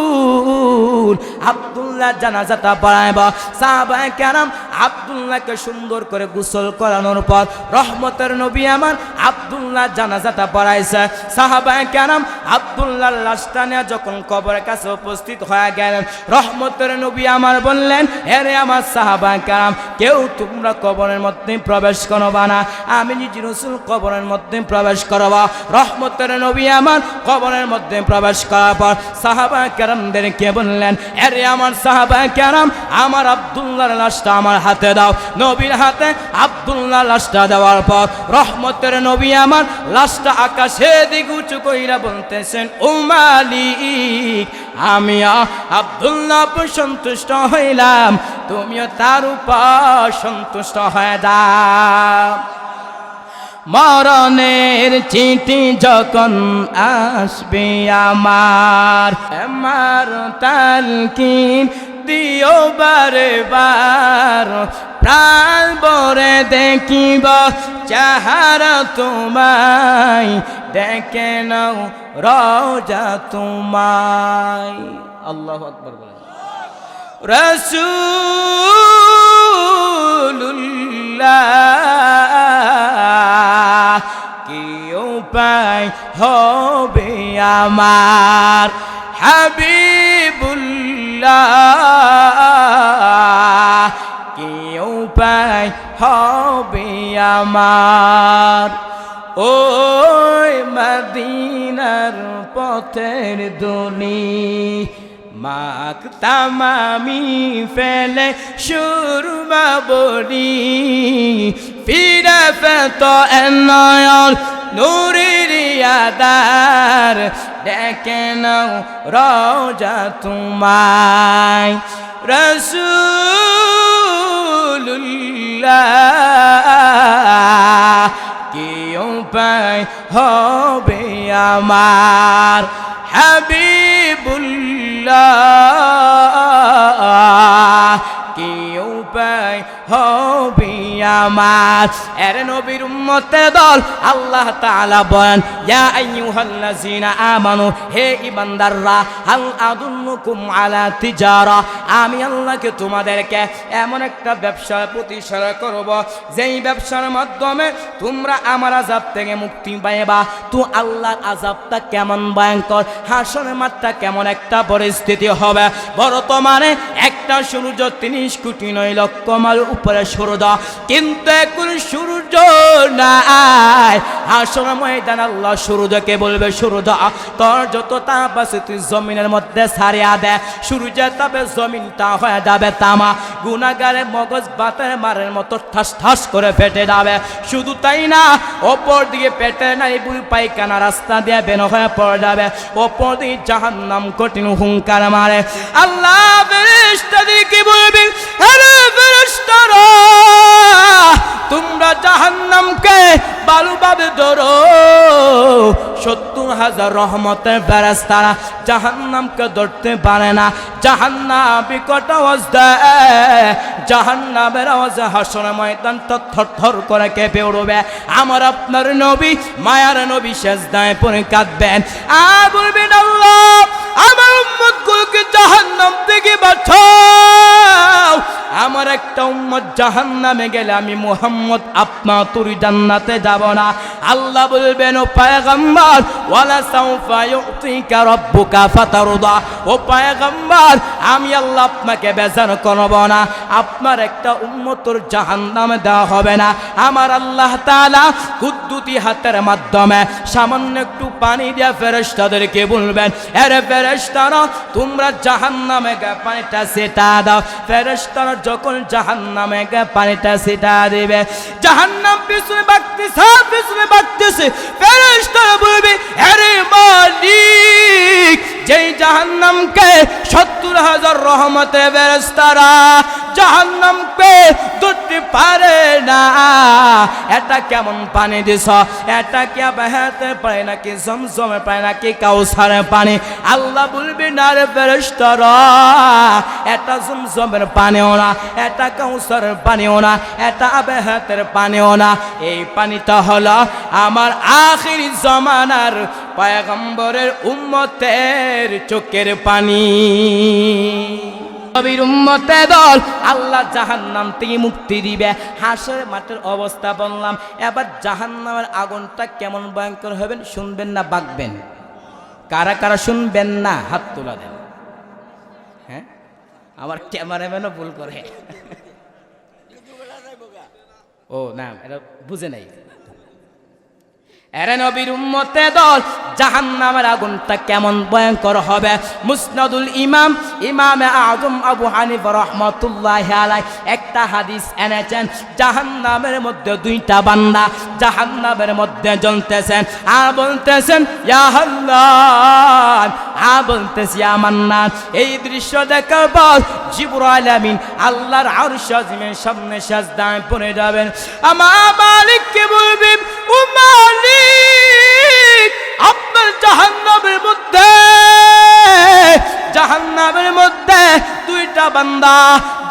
S1: আব্দুল্লাহ জানাজাটা পড়াইব। সাহাবায়ে কেরাম আব্দুল্লাহকে সুন্দর করে গোসল করানোর পর রহমতের নবী আমার আব্দুল্লাহ জানাজাটা পড়াইছে। সাহাবায়ে কেরাম আব্দুল্লাহর লাশটা নিয়ে যখন কবরের কাছে উপস্থিত হয়ে গেলেন, রহমতের নবী আমার বললেন, এরে আমার সাহাবায়ে কেরাম, কেউ তোমরা কবরের মধ্যে প্রবেশ করবা না, আমি নিজে রাসূল কবরের মধ্যে প্রবেশ করব। রহমতের নবী আমার কবরের মধ্যে প্রবেশ করার পর সাহাবায়ে কেরামদেরকে বললেন, এরে আমার সাহাবায়ে কেরাম, আমার আব্দুল্লাহর লাশটা আমার হাতে দাও। নবীর হাতে আব্দুল্লাহর লাশটা দেওয়ার পর রহমতের নবী আমার লাশটা আকাশে দিকে উঁচু কইরা বলতেছেন, ও মালিক, আমি আব্দুল্লাহ সন্তুষ্ট হইলাম, তুমিও তার উপর সন্তুষ্ট হয়ে যাও। মরণের চিঠি যখন আসবে আমার তালকিন দিও বারে বার, প্রাণ ভরে দেখিব চেহারা তোমায়, দেখে নাও রওজা তোমায়। আল্লাহু আকবার বলেন। রাসূলুল্লাহ কি উপায় হবে আমার, হাবিবুল্লাহ কি উপায় হবে আমার। ওই মদিনার পথের ধুলি মাখতাম আমি ফেলে সুরমা বলি, ফিরে পেত নয়ন নূরের আধার, দেখে নাও রওজা তোমায়। রাসূলুল্লাহ কি উপায় হবে আমার, হাবিবুল্লাহ কি উপায় হবে আমার। এর নবীর উম্মতের দল আল্লাহ তাআলা বলেন, ইয়া আইয়ুহাল্লাযীনা আমানু, হে ঈমানদাররা, হাল আদুল্লুকুম আলা তিজারা, আমি আল্লাহকে তোমাদেরকে এমন একটা ব্যবসার প্রতি ইশারা করব, যেই ব্যবসার মাধ্যমে তোমরা আমার আযাব থেকে মুক্তি পাইবা। তো আল্লাহর আযাবটা কেমন ভয়ঙ্কর, হাসরের মাঠটা কেমন একটা পরিস্থিতি হবে। বর্তমানে একটা সূর্য 30 কোটি 9 লক্ষ মাইল উপরে সূর্য, কিন্তু এখন সূর্য নাই। হাসরের ময়দান আল্লাহ সূর্যকে বলবে, সূর্য তোর যত তাপ আছে তুই জমিনের মধ্যে ছাড়িয়া দে। সূর্যের তাপে জমিনটা হয়ে যাবে তামা, গুনাহগারের মগজ বাতের মারের মতো ঠাস ঠাস করে ফেটে যাবে। শুধু তাই না, ওপর দিকে পেটে নাই বুড়ি পায়খানা রাস্তা দিয়ে বের হয়ে পড়ে যাবে, ওপর দিকে জাহান্নাম কঠিন হুঙ্কার মারে। আল্লাহ ফেরেশতাদেরকে বলবে, আরে ফেরেশতারা, তোমরা জাহান্নামকে ভালোভাবে ধরো। 70,000 রহমতের ফেরেশতারা জাহান্নামকে ধরতে পারে না। জাহান্নাম বিকট আওয়াজ দেয়, জাহান্নামের আওয়াজে হাসরের ময়দান থরথর করে কেঁপে উঠবে। আমার আপনার নবী, মায়ার নবী সেজদায় পড়ে কাঁদবেন আর বলবেন, আল্লাহ আমার উম্মতগুলোকে জাহান্নাম থেকে বাঁচাও। আমার একটা উম্মত জাহান্নামে গেলে আমি মুহাম্মদ আপনা তুরি জান্নাতে যাব না। আল্লাহ বলবেন ও পয়গম্বর ওয়ালা সাউফা ইউতিকা রাব্বুকা ফাতারদা, ও পয়গম্বর আমি আল্লাহ আপনাকে বেজার করব না, আপনার একটা উম্মতর জাহান্নামে দেওয়া হবে না। আমার আল্লাহ তাআলা কুদ্দুতি হাতের মাধ্যমে সামান্য একটু পানি দিয়ে ফেরেশতাদেরকে বলবেন, আরে ফেরেশতারা তোমরা জাহান্নামে গিয়ে পানিটা ছিটা দাও। ফেরেশতারা যখন জাহান্নামে গিয়ে পানিটা ছিটা দিবে, জাহান্নাম পিছনে বাঁকতেছে। ফেরেশতারা বলবে, আরে মালিক, যেই জাহান্নামকে 70,000 রহমতের ফেরেশতারা জাহান্নামকে ধরতে পারে না, এটা কেমন পানি দিছ? এটা কি বেহেতে পারে নাকি জমজমের পানি নাকি কাউসারের পানি? আল্লাহ বলবে, না রে ফেরেশতারা, এটা জমজমের পানিও না, এটা কাউসারের পানিও না, এটা বেহেতের পানিও না। এই পানিটা হলো আমার আখিরি জামানার পয়গম্বরের উম্মতের চোখের পানি। নবীর উম্মতের দল আল্লাহ জাহান্নাম থেকে মুক্তি দিবে। হাসরের মাঠের অবস্থা বললাম, এবার জাহান্নামের আগুনটা কেমন ভয়ঙ্কর হবেন শুনবেন না বাঁকবেন? কারা কারা শুনবেন না হাত তোলা দেন। হ্যাঁ, আমার ক্যামেরাম্যানও ভুল করে। ও না, এটা বুঝে নাই। এরে নবীর উম্মতের দল জাহান্নামের আগুনটা কেমন ভয়ঙ্কর হবে। মুসনাদুল ইমামে আযম আবু হানিফা রাহমাতুল্লাহি আলাইহি একটা হাদিস এনেছেন, জাহান্নামের মধ্যে দুইটা বান্দা জাহান্নামের মধ্যে জ্বলতেছেন আর বলতেছেন ইয়া আল্লাহ, আর বলতেছি ইয়া মান্নান। এই দৃশ্য দেখার পর জিবরাইল আমিন আল্লাহর আরশ আজিমের সামনে সিজদায় পড়ে যাবেন। আমার মালিককে বলবেন, ও মালিক, আপনার জাহান্নামের মধ্যে দুইটা বান্দা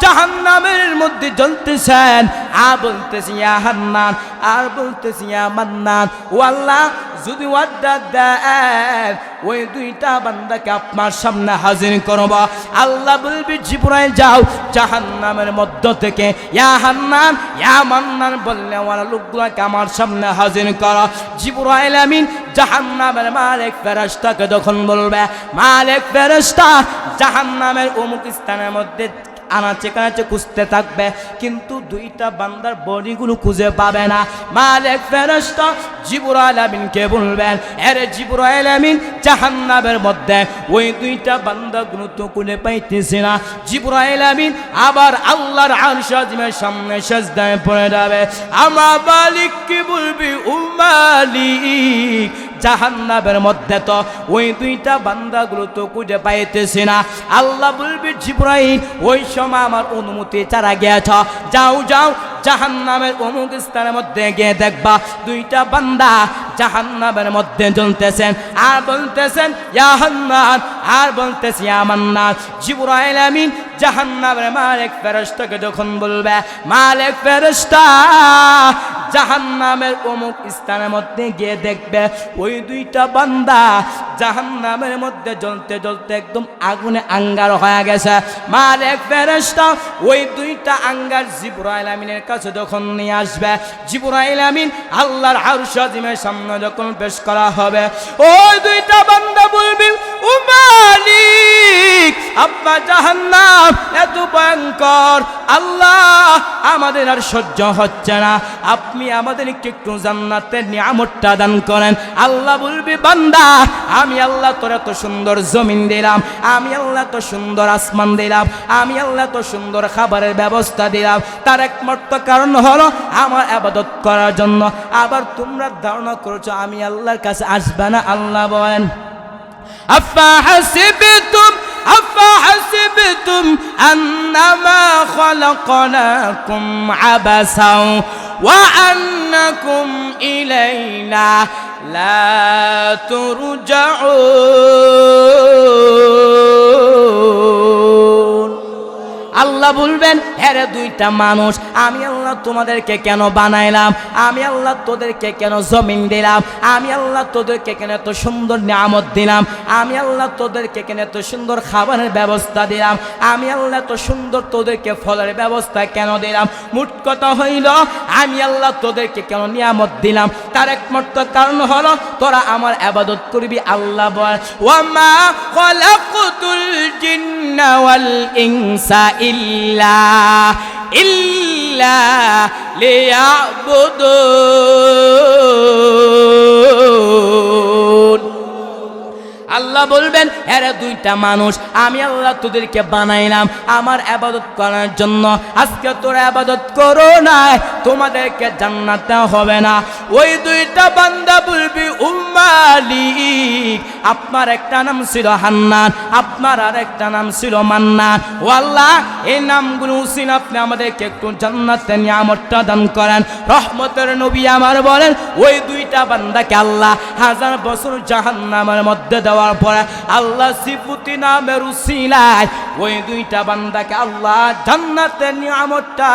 S1: জাহান্নামের মধ্যে জ্বলতেছেন, আর বলতেছি ইয়া হান্নান, আর বলতেছি ইয়া মান্নান। ও আল্লাহ, যদি ওয়াদা দেন ওই দুইটা বান্দাকে আপনার সামনে হাজির করব। আল্লাহ বলবি, জিবরাইল যাও জাহান্নামের মধ্য থেকে ইয়া হান্নান ইয়া মান্নান বললে ওরা লোকগুলোকে আমার সামনে হাজির করো। জিবরাইল আমিন জাহান্নামের মালিক ফেরেশতাকে যখন বলবে, মালিক ফেরেশতা জাহান্নামের অমুক স্থানের মধ্যে আনাচে কানাচে খুঁজতে থাকবে, কিন্তু দুইটা বান্দার বডিগুলো খুঁজে পাবে না। মালিক ফেরেশতা জিবরাইল আমিনকে বলবেন, আরে জিবরাইল আমিন জাহান্নামের মধ্যে ওই দুইটা বান্দাগুলো তো খুঁজে পাইতেছি না। জিবরাইল আমিন আবার আল্লাহর আরশ আজিমের সামনে সিজদায় পড়ে যাবে। আমার মালিককে বলবি, ও মালিক, জাহান্নামের মধ্যে তো ওই দুইটা বান্দাগুলো তো খুঁজে পাইতেছি না। আল্লাহ বলবি, জিবরাইল, ওই সময় আমার অনুমতি ছাড়া গিয়েছ, যাও যাও জাহান্নামের অমুক স্থানের মধ্যে গিয়ে দেখবা দুইটা বান্দা জাহান্নামের মধ্যে জ্বলতেছেন আর বলতেছেন ইয়া হান্নান, আর বলতেছি ইয়া মান্নান। জিবরাইল আমিন জাহান্নামের মালিক ফেরেশতাকে যখন বলবে, মালিক ফেরেশতা জাহান্নামের অমুক স্থানের মধ্যে গিয়ে দেখবে ওই দুইটা বান্দা জাহান্নামের মধ্যে জ্বলতে জ্বলতে একদম আগুনে আঙ্গার হয়ে গেছে। মালিক ফেরেশতা ওই দুইটা আঙ্গার জিবরাইল আমিনের কাছে যখন নিয়ে আসবে, জিবরাইল আমিন আল্লাহর আরশ আজিমের সামনে যখন পেশ করা হবে, ওই দুইটা বান্দা বলবে, ও মালিক, আপনার জাহান্নাম এত ভয়ঙ্কর, আল্লাহ আমাদের আর সহ্য হচ্ছে না, আপনি আমাদেরকে একটু জান্নাতের নিয়ামতটা দান করেন। আল্লাহ বলবি, বান্দা, আমি আল্লাহ তোর এত সুন্দর জমিন দিলাম, আমি আল্লাহ তো সুন্দর আসমান দিলাম, আমি আল্লাহ তো সুন্দর খাবারের ব্যবস্থা দিলাম, তার একমাত্র কারণ হলো আমার ইবাদত করার জন্য। আবার তোমরা ধারণা করছো আমি আল্লাহর কাছে আসবে না? আল্লাহ বলেন, أفحسبتم أنما خلقناكم عبثا وأنكم إلينا لا ترجعون। আল্লাহ বলবেন, হ্যাঁ দুইটা মানুষ আমি আল্লাহ আল্লাহ তোমাদেরকে কেন বানাইলাম, আমি আল্লাহ তোদেরকে কেন জমিন দিলাম, আমি আল্লাহ তোদেরকে কেন এত সুন্দর নিয়ামত দিলাম, আমি আল্লাহ তোদেরকে কেন এত সুন্দর খাবারের ব্যবস্থা দিলাম, আমি আল্লাহ এত সুন্দর তোদেরকে ফলের ব্যবস্থা কেন দিলাম। মোট কথা হইল আমি আল্লাহ তোদেরকে কেন নিয়ামত দিলাম, তার একমাত্র কারণ হলো তোরা আমার ইবাদত করবি। আল্লাহ বল ওয়ামা খালাকুতুল জিন্না ওয়াল ইনসা ইল্লা লিয়াবুদুন। আল্লাহ বলবেন এরা দুইটা মানুষ আমি আল্লাহ তোদেরকে বানাইলাম আমার ইবাদত করার জন্য। আজকে তোরা ইবাদত করো না, তোমাদেরকে জান্নাতে হবে না। ওই দুইটা বান্দা বলবি মালিক, আপনার একটা নাম ছিল হান্নান, আপনার আর একটা নাম ছিল মান্নান। ও আল্লাহ, এই নামগুলো উসিন আপনি আমাদেরকে একটু জান্নাতে নিয়ামতটা দান করেন। রহমতের নবী আমার বলেন ওই দুইটা বান্দাকে আল্লাহ 1000 বছর জাহান্নামের মধ্যে দেওয়ার পরে আল্লাহ সিফুতি নামের উসিলায় ওই দুইটা বান্দাকে আল্লাহ জান্নাতের নিয়ামতটা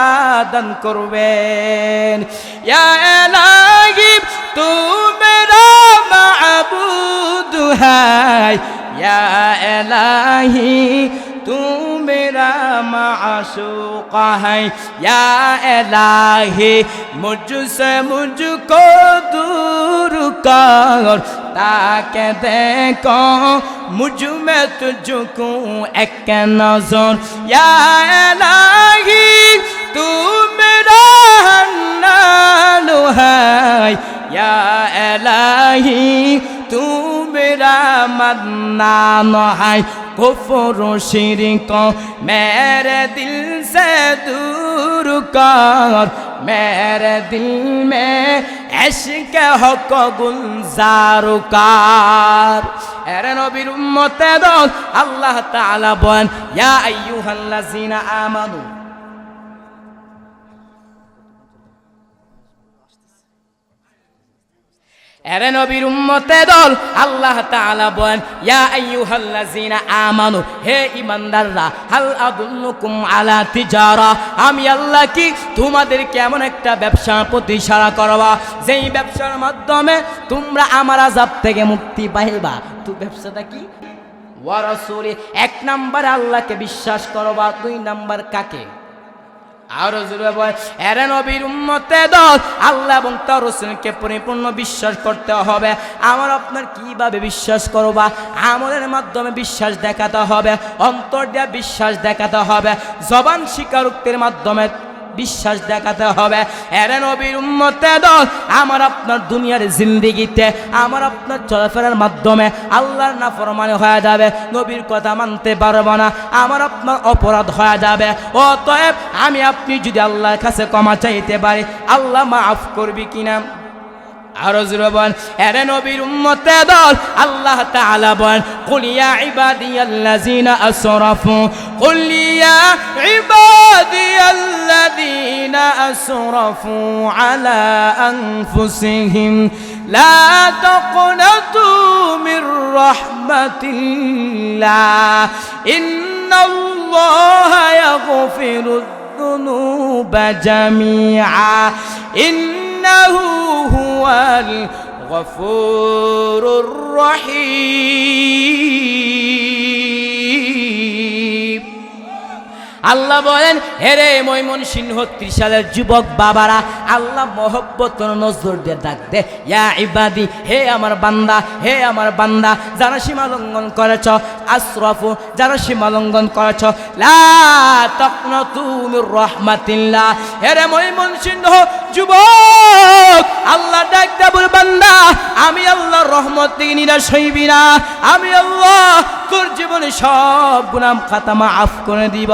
S1: দান করবেন। ইয়া ইলাহি তু মেরা মাবুদ হ্যায়, ইয়া ইলাহি तू मेरा माशूका है, या इलाही मुझसे मुझको दूर कर ताकि देखो मुझ में तुझको एक नजर। या इलाही तू मेरा हन्नान है, या इलाही तू मेरा मन्नान है। कुफ्र शिरक मेरे दिल से दूर कर, मेरे दिल में इश्क हक गुलजार कर। এরে নবীর উম্মতে দল আল্লাহ তাআলা বলেন ইয়া আইয়ুহাল্লাযিনা আমানু, এরে নবীর উম্মতে দল আল্লাহ তাআলা বলেন ইয়া আইয়ুহাল্লাযিনা আমানু, হে ঈমানদাররা, হাল আদুল্লুকুম আলা তিজারা, আমি আল্লাহ কি তোমাদেরকে এমন একটা ব্যবসার প্রতি ইশারা করব যেই ব্যবসার মাধ্যমে তোমরা আমার আযাব থেকে মুক্তি পাইবা। তো ব্যবসাটা কি? ওয়া রাসূলি, 1 নাম্বার আল্লাহকে বিশ্বাস করবা, 2 নাম্বার কাকে? আরো জোরে বল এরে নবীর উম্মতে দল আল্লাহ এবং তার রাসূলকে পরিপূর্ণ বিশ্বাস করতে হবে। আমার আপনার কিভাবে বিশ্বাস করবা? আমলের মাধ্যমে বিশ্বাস দেখাতে হবে, অন্তর দিয়ে বিশ্বাস দেখাতে হবে, জবান স্বীকারোক্তির মাধ্যমে বিশ্বাস দেখাতে হবে। এরে নবীর উম্মতে দল আমার আপনার দুনিয়ার জিন্দেগিতে আমার আপনার চলাফেরার মাধ্যমে আল্লাহর নাফরমানি হয়ে যাবে, নবীর কথা মানতে পারবো না, আমার আপনার অপরাধ হয়ে যাবে। অতএব আমি আপনি যদি আল্লাহর কাছে ক্ষমা চাইতে পারি, আল্লাহ মাফ করবি কিনা? আরো জোরে বল এরে নবীর উম্মতে দল আল্লাহ তাআলা বলেন কুল ইয়া ইবাদিয়াল্লাযিনা আসরাফু, কুল ইয়া ইবাদিয়াল্লাযিনা আসরাফু আলা আনফুসিহিম লা তাকনাতু মির রাহমাতিল্লাহ ইন্নাল্লাহা ইয়াগফিরুয যুনুবা জামিআ ইন্নাহু হুয়াল গফুরুর রহিম। আল্লাহ বলেন হেরে ময়মনসিংহ ত্রিশালের যুবক বাবারা, আল্লাহ মহব্বতের নজর দিয়ে ডাক দে ইয়া ইবাদি, হে আমার বান্দা, হে আমার বান্দা যারা সীমা লঙ্ঘন করেছ, আসরাফু যারা সীমা লঙ্ঘন করেছ, লা তাকনাতু মির রাহমাতিল্লাহ। হেরে ময়মনসিংহ যুবক আল্লাহ ডাক দে বল বান্দা আমি আল্লাহর রহমত থেকে নিরাশ হইবি না, আমি আল্লাহ তোর জীবনে সব গুনাহ খাতা মাফ করে দিব।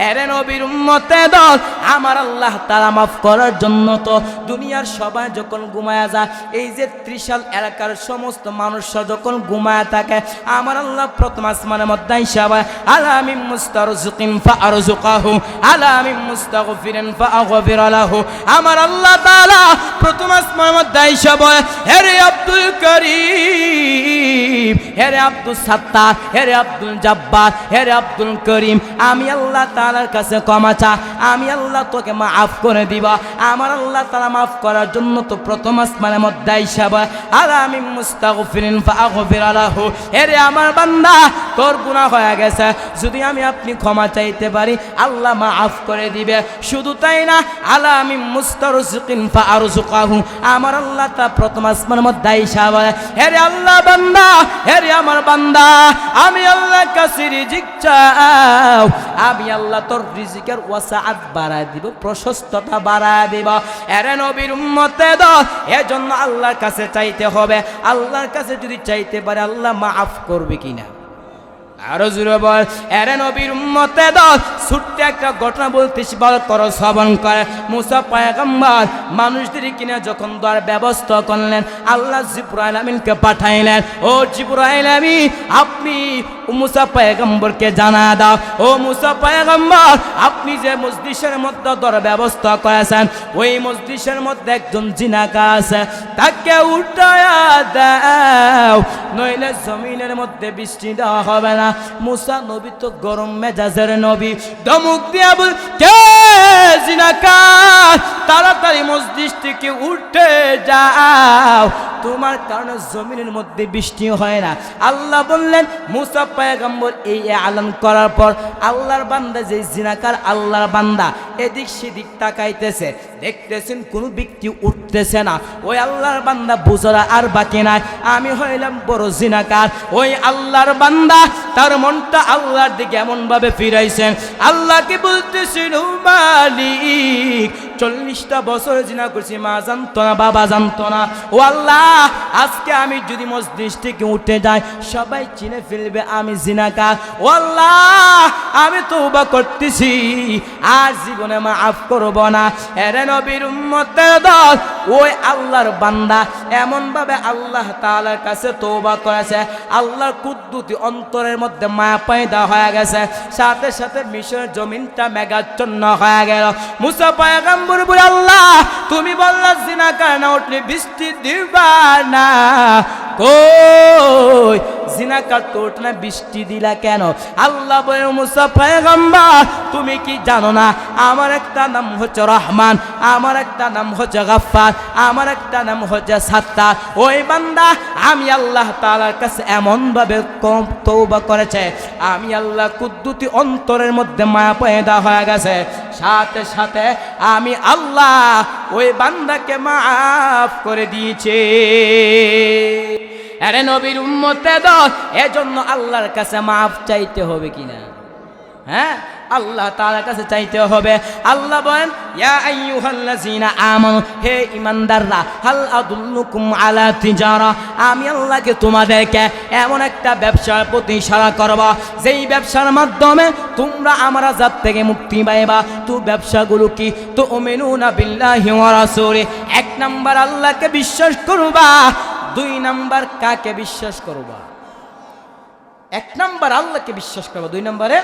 S1: এরে নবীর উম্মতে দল আমার আল্লাহ তাআলা মাফ করার জন্য তো দুনিয়ার সবাই যখন ঘুমায়া যায়, এই যে ত্রিশাল এলাকার সমস্ত মানুষরা যখন ঘুমায়া থাকে, আমার আল্লাহ প্রথম আসমানের মধ্যে হিসাবে আলামিন মুস্তারজিকিন ফাআরজুকাহু আলামিন মুস্তাগফিরিন ফাআগফির লাহু, আমার আল্লাহ তাআলা প্রথম আসমানের মধ্যে হিসাবে হে আব্দুল করিম করিম, হেরে আব্দুল সাত্তার, হেরে আব্দুল জব্বার, হেরে আব্দুল করিম, আমি আল্লাহ তাআলার কাছে ক্ষমা চা, আমি আল্লাহ তোকে মাফ করে দিব। আমার আল্লাহ তাআলা মাফ করার জন্য তো প্রথম আসমানের মধ্যে আইসা বলে আলামি মুস্তাগফিরিন ফাগফির লাহু, হেরে আমার বান্দা তোর গুনাহ হয়ে গেছে, যদি আমি আপনি ক্ষমা চাইতে পারি আল্লাহ মাফ করে দিবে। শুধু তাই না, আলামি মুস্তারজিকিন ফারজুকাহু, আমার আল্লাহ তা প্রথম আসমানের মধ্যে আইসা বলে হেরে আল্লাহ বান্দা, হেরে আমার বান্দা, আমি আল্লাহর কাছে রিজিক চাও, আমি আল্লাহ তোর রিজিকের ওয়াসাআত বাড়ায় দিব, প্রশস্ততা বাড়ায় দিব। এরে নবীর উম্মতে দল, এজন্য আল্লাহর কাছে চাইতে হবে। আল্লাহর কাছে যদি চাইতে পারে আল্লাহ মাফ করবে কিনা আরো জোরে বল। এরে নবীর উম্মতে দল, ছোট্ট একটা ঘটনা বলতেছি, বল করো শ্রবণ করে। মুসা পয়গম্বর মানুষদের কিনে যখন দোয়ার ব্যবস্থা করলেন, আল্লাহ জিবরাইল আমিনকে পাঠাইলেন, ও জিবরাইল আমিন আপনি মুসা পয়গম্বরকে জানা দাও, ও মুসা পয়গম্বর আপনি যে মজলিসের মধ্যে দোয়ার ব্যবস্থা করেছেন, ওই মজলিসের মধ্যে একজন জিনাকা আছে, তাকে উঠায়া দাও, নইলে জমিনের মধ্যে বৃষ্টি দেওয়া হবে না। মুসা নবী তো গরম মেজাজের নবী, ধমক দিয়া বল কে জিনাকার, তাড়াতাড়ি মসজিদ থেকে উঠে যাও, তোমার কারণে জমিনের মধ্যে বৃষ্টি হয় না। আল্লাহ বললেন মুসা পয়গম্বর এই আলান করার পর আল্লাহর বান্দা যে জিনাকার, আল্লাহর বান্দা এদিক সেদিক তাকাইতেছে, দেখতেছেন কোনো ব্যক্তি উঠতেছে না, ওই আল্লাহর বান্দা বুঝরা আর বাকি নাই, আমি হইলাম বড় জিনাকার। ওই আল্লাহর বান্দা তার মনটা আল্লাহর দিকে এমন ভাবে ফিরাইছেন, আল্লাহকে বলতেছেন ও মালিক 40টা বছর জিনা করছি, মা জানতো না, বাবা জানতো না, ও আল্লাহ আজকে আমি যদি মসজিদ থেকে উঠে যাই সবাই চিনে ফেলবে আমি জিনাকার, ও আল্লাহ আমি তওবা করতেছি, আর জীবনে মাফ করব না। এরে নবীর উম্মতের দল, ওই আল্লাহর বান্দা এমন ভাবে আল্লাহ তাআলার কাছে তওবা করেছে, আল্লাহর কুদ্দুতি অন্তরের মধ্যে মায়া পয়দা হয়ে গেছে, সাথে সাথে মিশরের জমিনটা মেঘাচ্ছন্ন হয়ে গেল। মুসা পয়গম্বর বলে আল্লাহ তুমি বললা জিনাকার না উঠলে বৃষ্টি দিবা না, কই জিনাকার তো উঠ না, বৃষ্টি দিলা কেন? আল্লাহ বলে মুসা পয়গম্বর তুমি কি জানো না আমার একটা নাম হচ্ছে রহমান, আমার একটা নাম হচ্ছে গাফফার, আমার একটা নাম হচ্ছে সাত্তার। ওই বান্দা আমি আল্লাহ তাআলার কাছে এমন ভাবে তওবা করেছে, আমি আল্লাহ কুদ্দুতি অন্তরের মধ্যে মায়া পয়দা হয়ে গেছে, সাথে সাথে আমি আল্লাহ ওই বান্দাকে মাফ করে দিয়েছে। আরে নবীর উম্মতে দল, এজন্য আল্লাহর কাছে মাফ চাইতে হবে কিনা? হ্যাঁ, আল্লাহ তাআলার কাছে চাইতে হবে। আল্লাহ বলেন ইয়া আইয়ুহাল্লাযীনা আমানু, হে ঈমানদাররা, হাল আদুল্লুকুম আলা তিজারা, আমি আল্লাহকে তোমাদেরকে এমন একটা ব্যবসার প্রতি ইশারা করব যেই ব্যবসার মাধ্যমে তোমরা আমার আযাব থেকে মুক্তি পাইবা। তো ব্যবসাগুলো কি? তুমিনুনা বিল্লাহি ওয়া রাসূলিহি, 1 নাম্বার আল্লাহকে বিশ্বাস করবা, 2 নাম্বার কাকে বিশ্বাস করবা? 1 নাম্বার আল্লাহকে বিশ্বাস করবা, 2 নম্বরে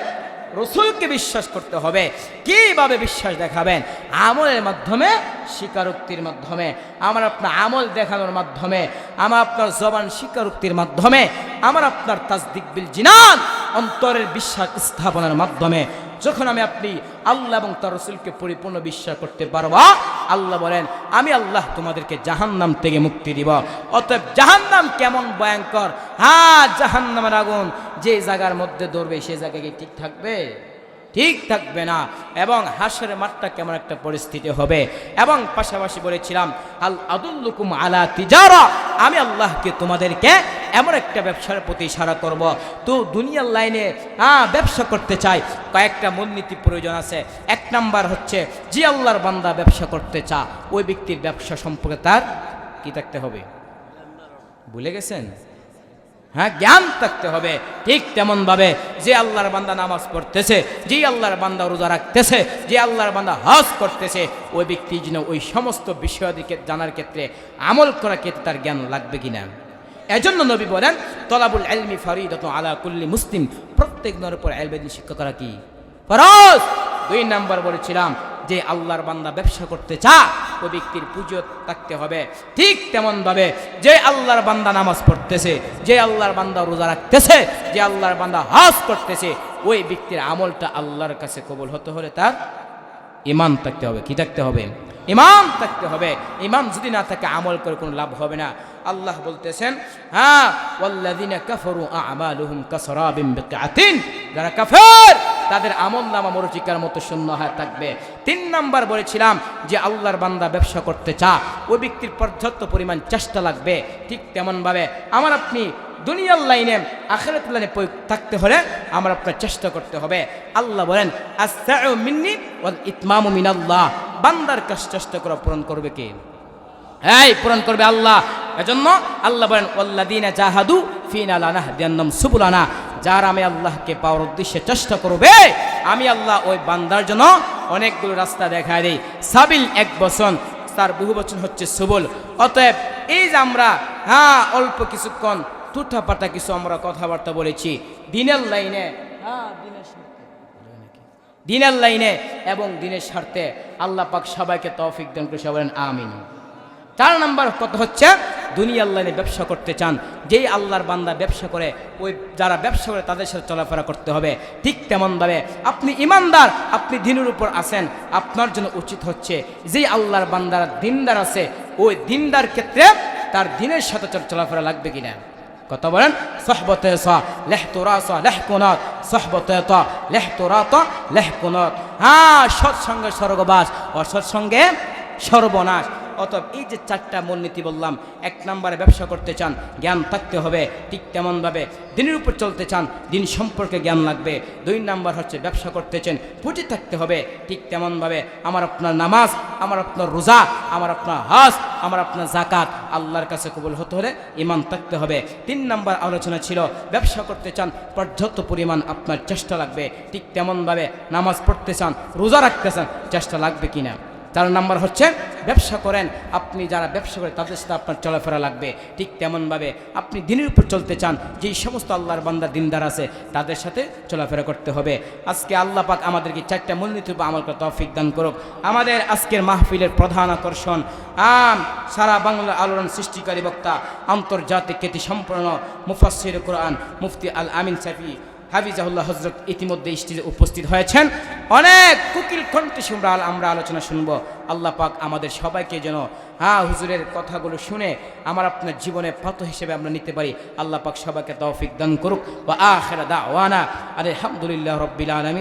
S1: রসুলকে বিশ্বাস করতে হবে। কিভাবে বিশ্বাস দেখাবেন? আমলের মাধ্যমে, স্বীকারোক্তির মাধ্যমে, আমার আপনার আমল দেখানোর মাধ্যমে, আমার আপনার জবান স্বীকারোক্তির মাধ্যমে, আমার আপনার তাসদিক বিল জিনান অন্তরের বিশ্বাস স্থাপনের মাধ্যমে। যখন আমি আপনি আল্লাহ এবং তার রসুলকে পরিপূর্ণ বিশ্বাস করতে পারব, আল্লাহ বলেন আমি আল্লাহ তোমাদেরকে জাহান্নাম থেকে মুক্তি দিব। অতএব জাহান্নাম কেমন ভয়ঙ্কর, হ্যাঁ জাহান্নামের আগুন যে জায়গার মধ্যে ধরবে সে জায়গায় কি ঠিক থাকবে? ঠিক থাকবে না। এবং হাসরের মাঠটা কেমন একটা পরিস্থিতি হবে। এবং পাশাপাশি বলেছিলাম আল আদুল্লুকুম আলা তিজারা, আমি আল্লাহকে তোমাদেরকে এমন একটা ব্যবসার প্রতি ইশারা করব। তো দুনিয়ার লাইনে ব্যবসা করতে চাই, কয়েকটা মূলনীতি প্রয়োজন আছে। 1 নাম্বার হচ্ছে যে আল্লাহর বান্দা ব্যবসা করতে চা, ওই ব্যক্তির ব্যবসা সম্পর্কে তার কি থাকতে হবে? ভুলে গেছেন? হ্যাঁ, জ্ঞান থাকতে হবে। ঠিক তেমন ভাবে যে আল্লাহর বান্দা নামাজ পড়তেছে, যে আল্লাহর বান্দা রোজা রাখতেছে, যে আল্লাহর বান্দা হজ করতেছে, ওই ব্যক্তি যেন ওই সমস্ত বিষয়াদিকে জানার ক্ষেত্রে, আমল করার ক্ষেত্রে তার জ্ঞান লাগবে কিনা। এজন্য নবী বলেন তলাবুল ইলমি ফরিদাতুন আলা কুল্লি মুসলিম, প্রত্যেক নরের উপর ইলমের শিক্ষা করা কি ফরজ। 2 নাম্বার বলেছিলাম যে আল্লাহর বান্দা ব্যবসা করতে চা ওই ব্যক্তির পুজো থাকতে হবে। ঠিক তেমনভাবে যে আল্লাহর বান্দা নামাজ পড়তেছে, যে আল্লাহর বান্দা রোজা রাখতেছে, যে আল্লাহর বান্দা হজ করতেছে, ওই ব্যক্তির আমলটা আল্লাহর কাছে কবুল হতে হলে তার ঈমান থাকতে হবে। কি থাকতে হবে? ঈমান থাকতে হবে। ঈমান যদি না থাকে আমল করে কোনো লাভ হবে না। আল্লাহ বলতেছেন, হ্যাঁ, ওয়াল্লাযিনা কাফারু আ'মালুহুম কাসরাবিন বিকিআতিন, যারা কাফের তাদের আমলনামা মরুচিকার মতো শূন্য হয়ে থাকবে। 3 নাম্বার বলেছিলাম যে আল্লাহর বান্দা ব্যবসা করতে চা ওই ব্যক্তির পর্যাপ্ত পরিমাণ চেষ্টা লাগবে। ঠিক তেমনভাবে আমার আপনি দুনিয়ার লাইনে আখিরাত লাইনে থাকতে হলে আমার আপনার চেষ্টা করতে হবে। আল্লাহ বলেন, আস-সাউ মিন্নি ওয়াল ইতমামু মিনাল্লাহ, বান্দার কাছে চেষ্টা করা পূরণ করবে কে? এই পূরণ করবে আল্লাহ। এজন্য আল্লাহ বলেন, ওয়াল্লাযিনা জাহাদু ফিনা লানাহদিয়ান্নাহুম সুবুলানা, যারা আমি আল্লাহকে পাওয়ার উদ্দেশ্যে চেষ্টা করবে আমি আল্লাহ ওই বান্দার জন্য অনেকগুলো রাস্তা দেখায় দেই। সাবিল এক বচন, তার বহু বচন হচ্ছে সুবুল। অতএব এই যে আমরা অল্প কিছুক্ষণ টুটাপাটা কিছু আমরা কথাবার্তা বলেছি দিনের লাইনে, দিনের লাইনে এবং দিনের স্বার্থে, আল্লাহ পাক সবাইকে তৌফিক দান করে সবাই বলেন আমিন। 4 নাম্বার কথা হচ্ছে দুনিয়ার লাইনে ব্যবসা করতে চান, যেই আল্লাহর বান্দা ব্যবসা করে ওই যারা ব্যবসা করে তাদের সাথে চলাফেরা করতে হবে। ঠিক তেমনভাবে আপনি ইমানদার, আপনি দিনের উপর আছেন, আপনার জন্য উচিত হচ্ছে যেই আল্লাহর বান্দারা দিনদার আছে ওই দিনদার ক্ষেত্রে তার দিনের সাথে চলাফেরা লাগবে কিনা কথা বলেন। সহবতে সা লেহতুরাসা লেহকুনাত, সহবতে তা লেহতুরাতা লেহকুনাত। সৎসঙ্গে স্বর্গবাস, অসৎসঙ্গে সর্বনাশ। অতএব এই যে 4টা মূলনীতি বললাম, 1 নম্বরে ব্যবসা করতে চান জ্ঞান থাকতে হবে। ঠিক তেমনভাবে দিনের উপর চলতে চান দিন সম্পর্কে জ্ঞান লাগবে। 2 নাম্বার হচ্ছে ব্যবসা করতে চান পুঁজি থাকতে হবে। ঠিক তেমনভাবে আমার আপনার নামাজ, আমার আপনার রোজা, আমার আপনার হজ, আমার আপনার জাকাত আল্লাহর কাছে কবুল হতে হলে ঈমান থাকতে হবে। 3 নাম্বার আলোচনা ছিল ব্যবসা করতে চান পর্যাপ্ত পরিমাণ আপনার চেষ্টা লাগবে। ঠিক তেমনভাবে নামাজ পড়তে চান, রোজা রাখতে চান, চেষ্টা লাগবে কিনা। 4 নাম্বার হচ্ছে ব্যবসা করেন, আপনি যারা ব্যবসা করে তাদের সাথে আপনার চলাফেরা লাগবে। ঠিক তেমনভাবে আপনি দিনের উপর চলতে চান, যেই সমস্ত আল্লাহর বান্দা দিনদার আছে তাদের সাথে চলাফেরা করতে হবে। আজকে আল্লাহ পাক আমাদেরকে 4টা মূলনীতির উপর আমল করার তৌফিক দান করুক। আমাদের আজকের মাহফিলের প্রধান আকর্ষণ সারা বাংলা আলোড়ন সৃষ্টিকারী বক্তা, আন্তর্জাতিক খ্যাতি সম্পন্ন মুফাসসির কোরআন মুফতি আল আমিন সাইফি হাফিজাহুল্লাহ হযরত ইতিমধ্যে স্টেজে উপস্থিত হয়েছেন। অনেক কুকিল কণ্ঠে আমরা আলোচনা শুনবো। আল্লাহ পাক আমাদের সবাইকে যেন হুজুরের কথাগুলো শুনে আমার আপনার জীবনে পাথর হিসেবে আমরা নিতে পারি। আল্লাহ পাক সবাইকে তৌফিক দান করুক। ওয়া আখিরা দাওয়ানা আলহামদুলিল্লাহ রাব্বিল আলামিন।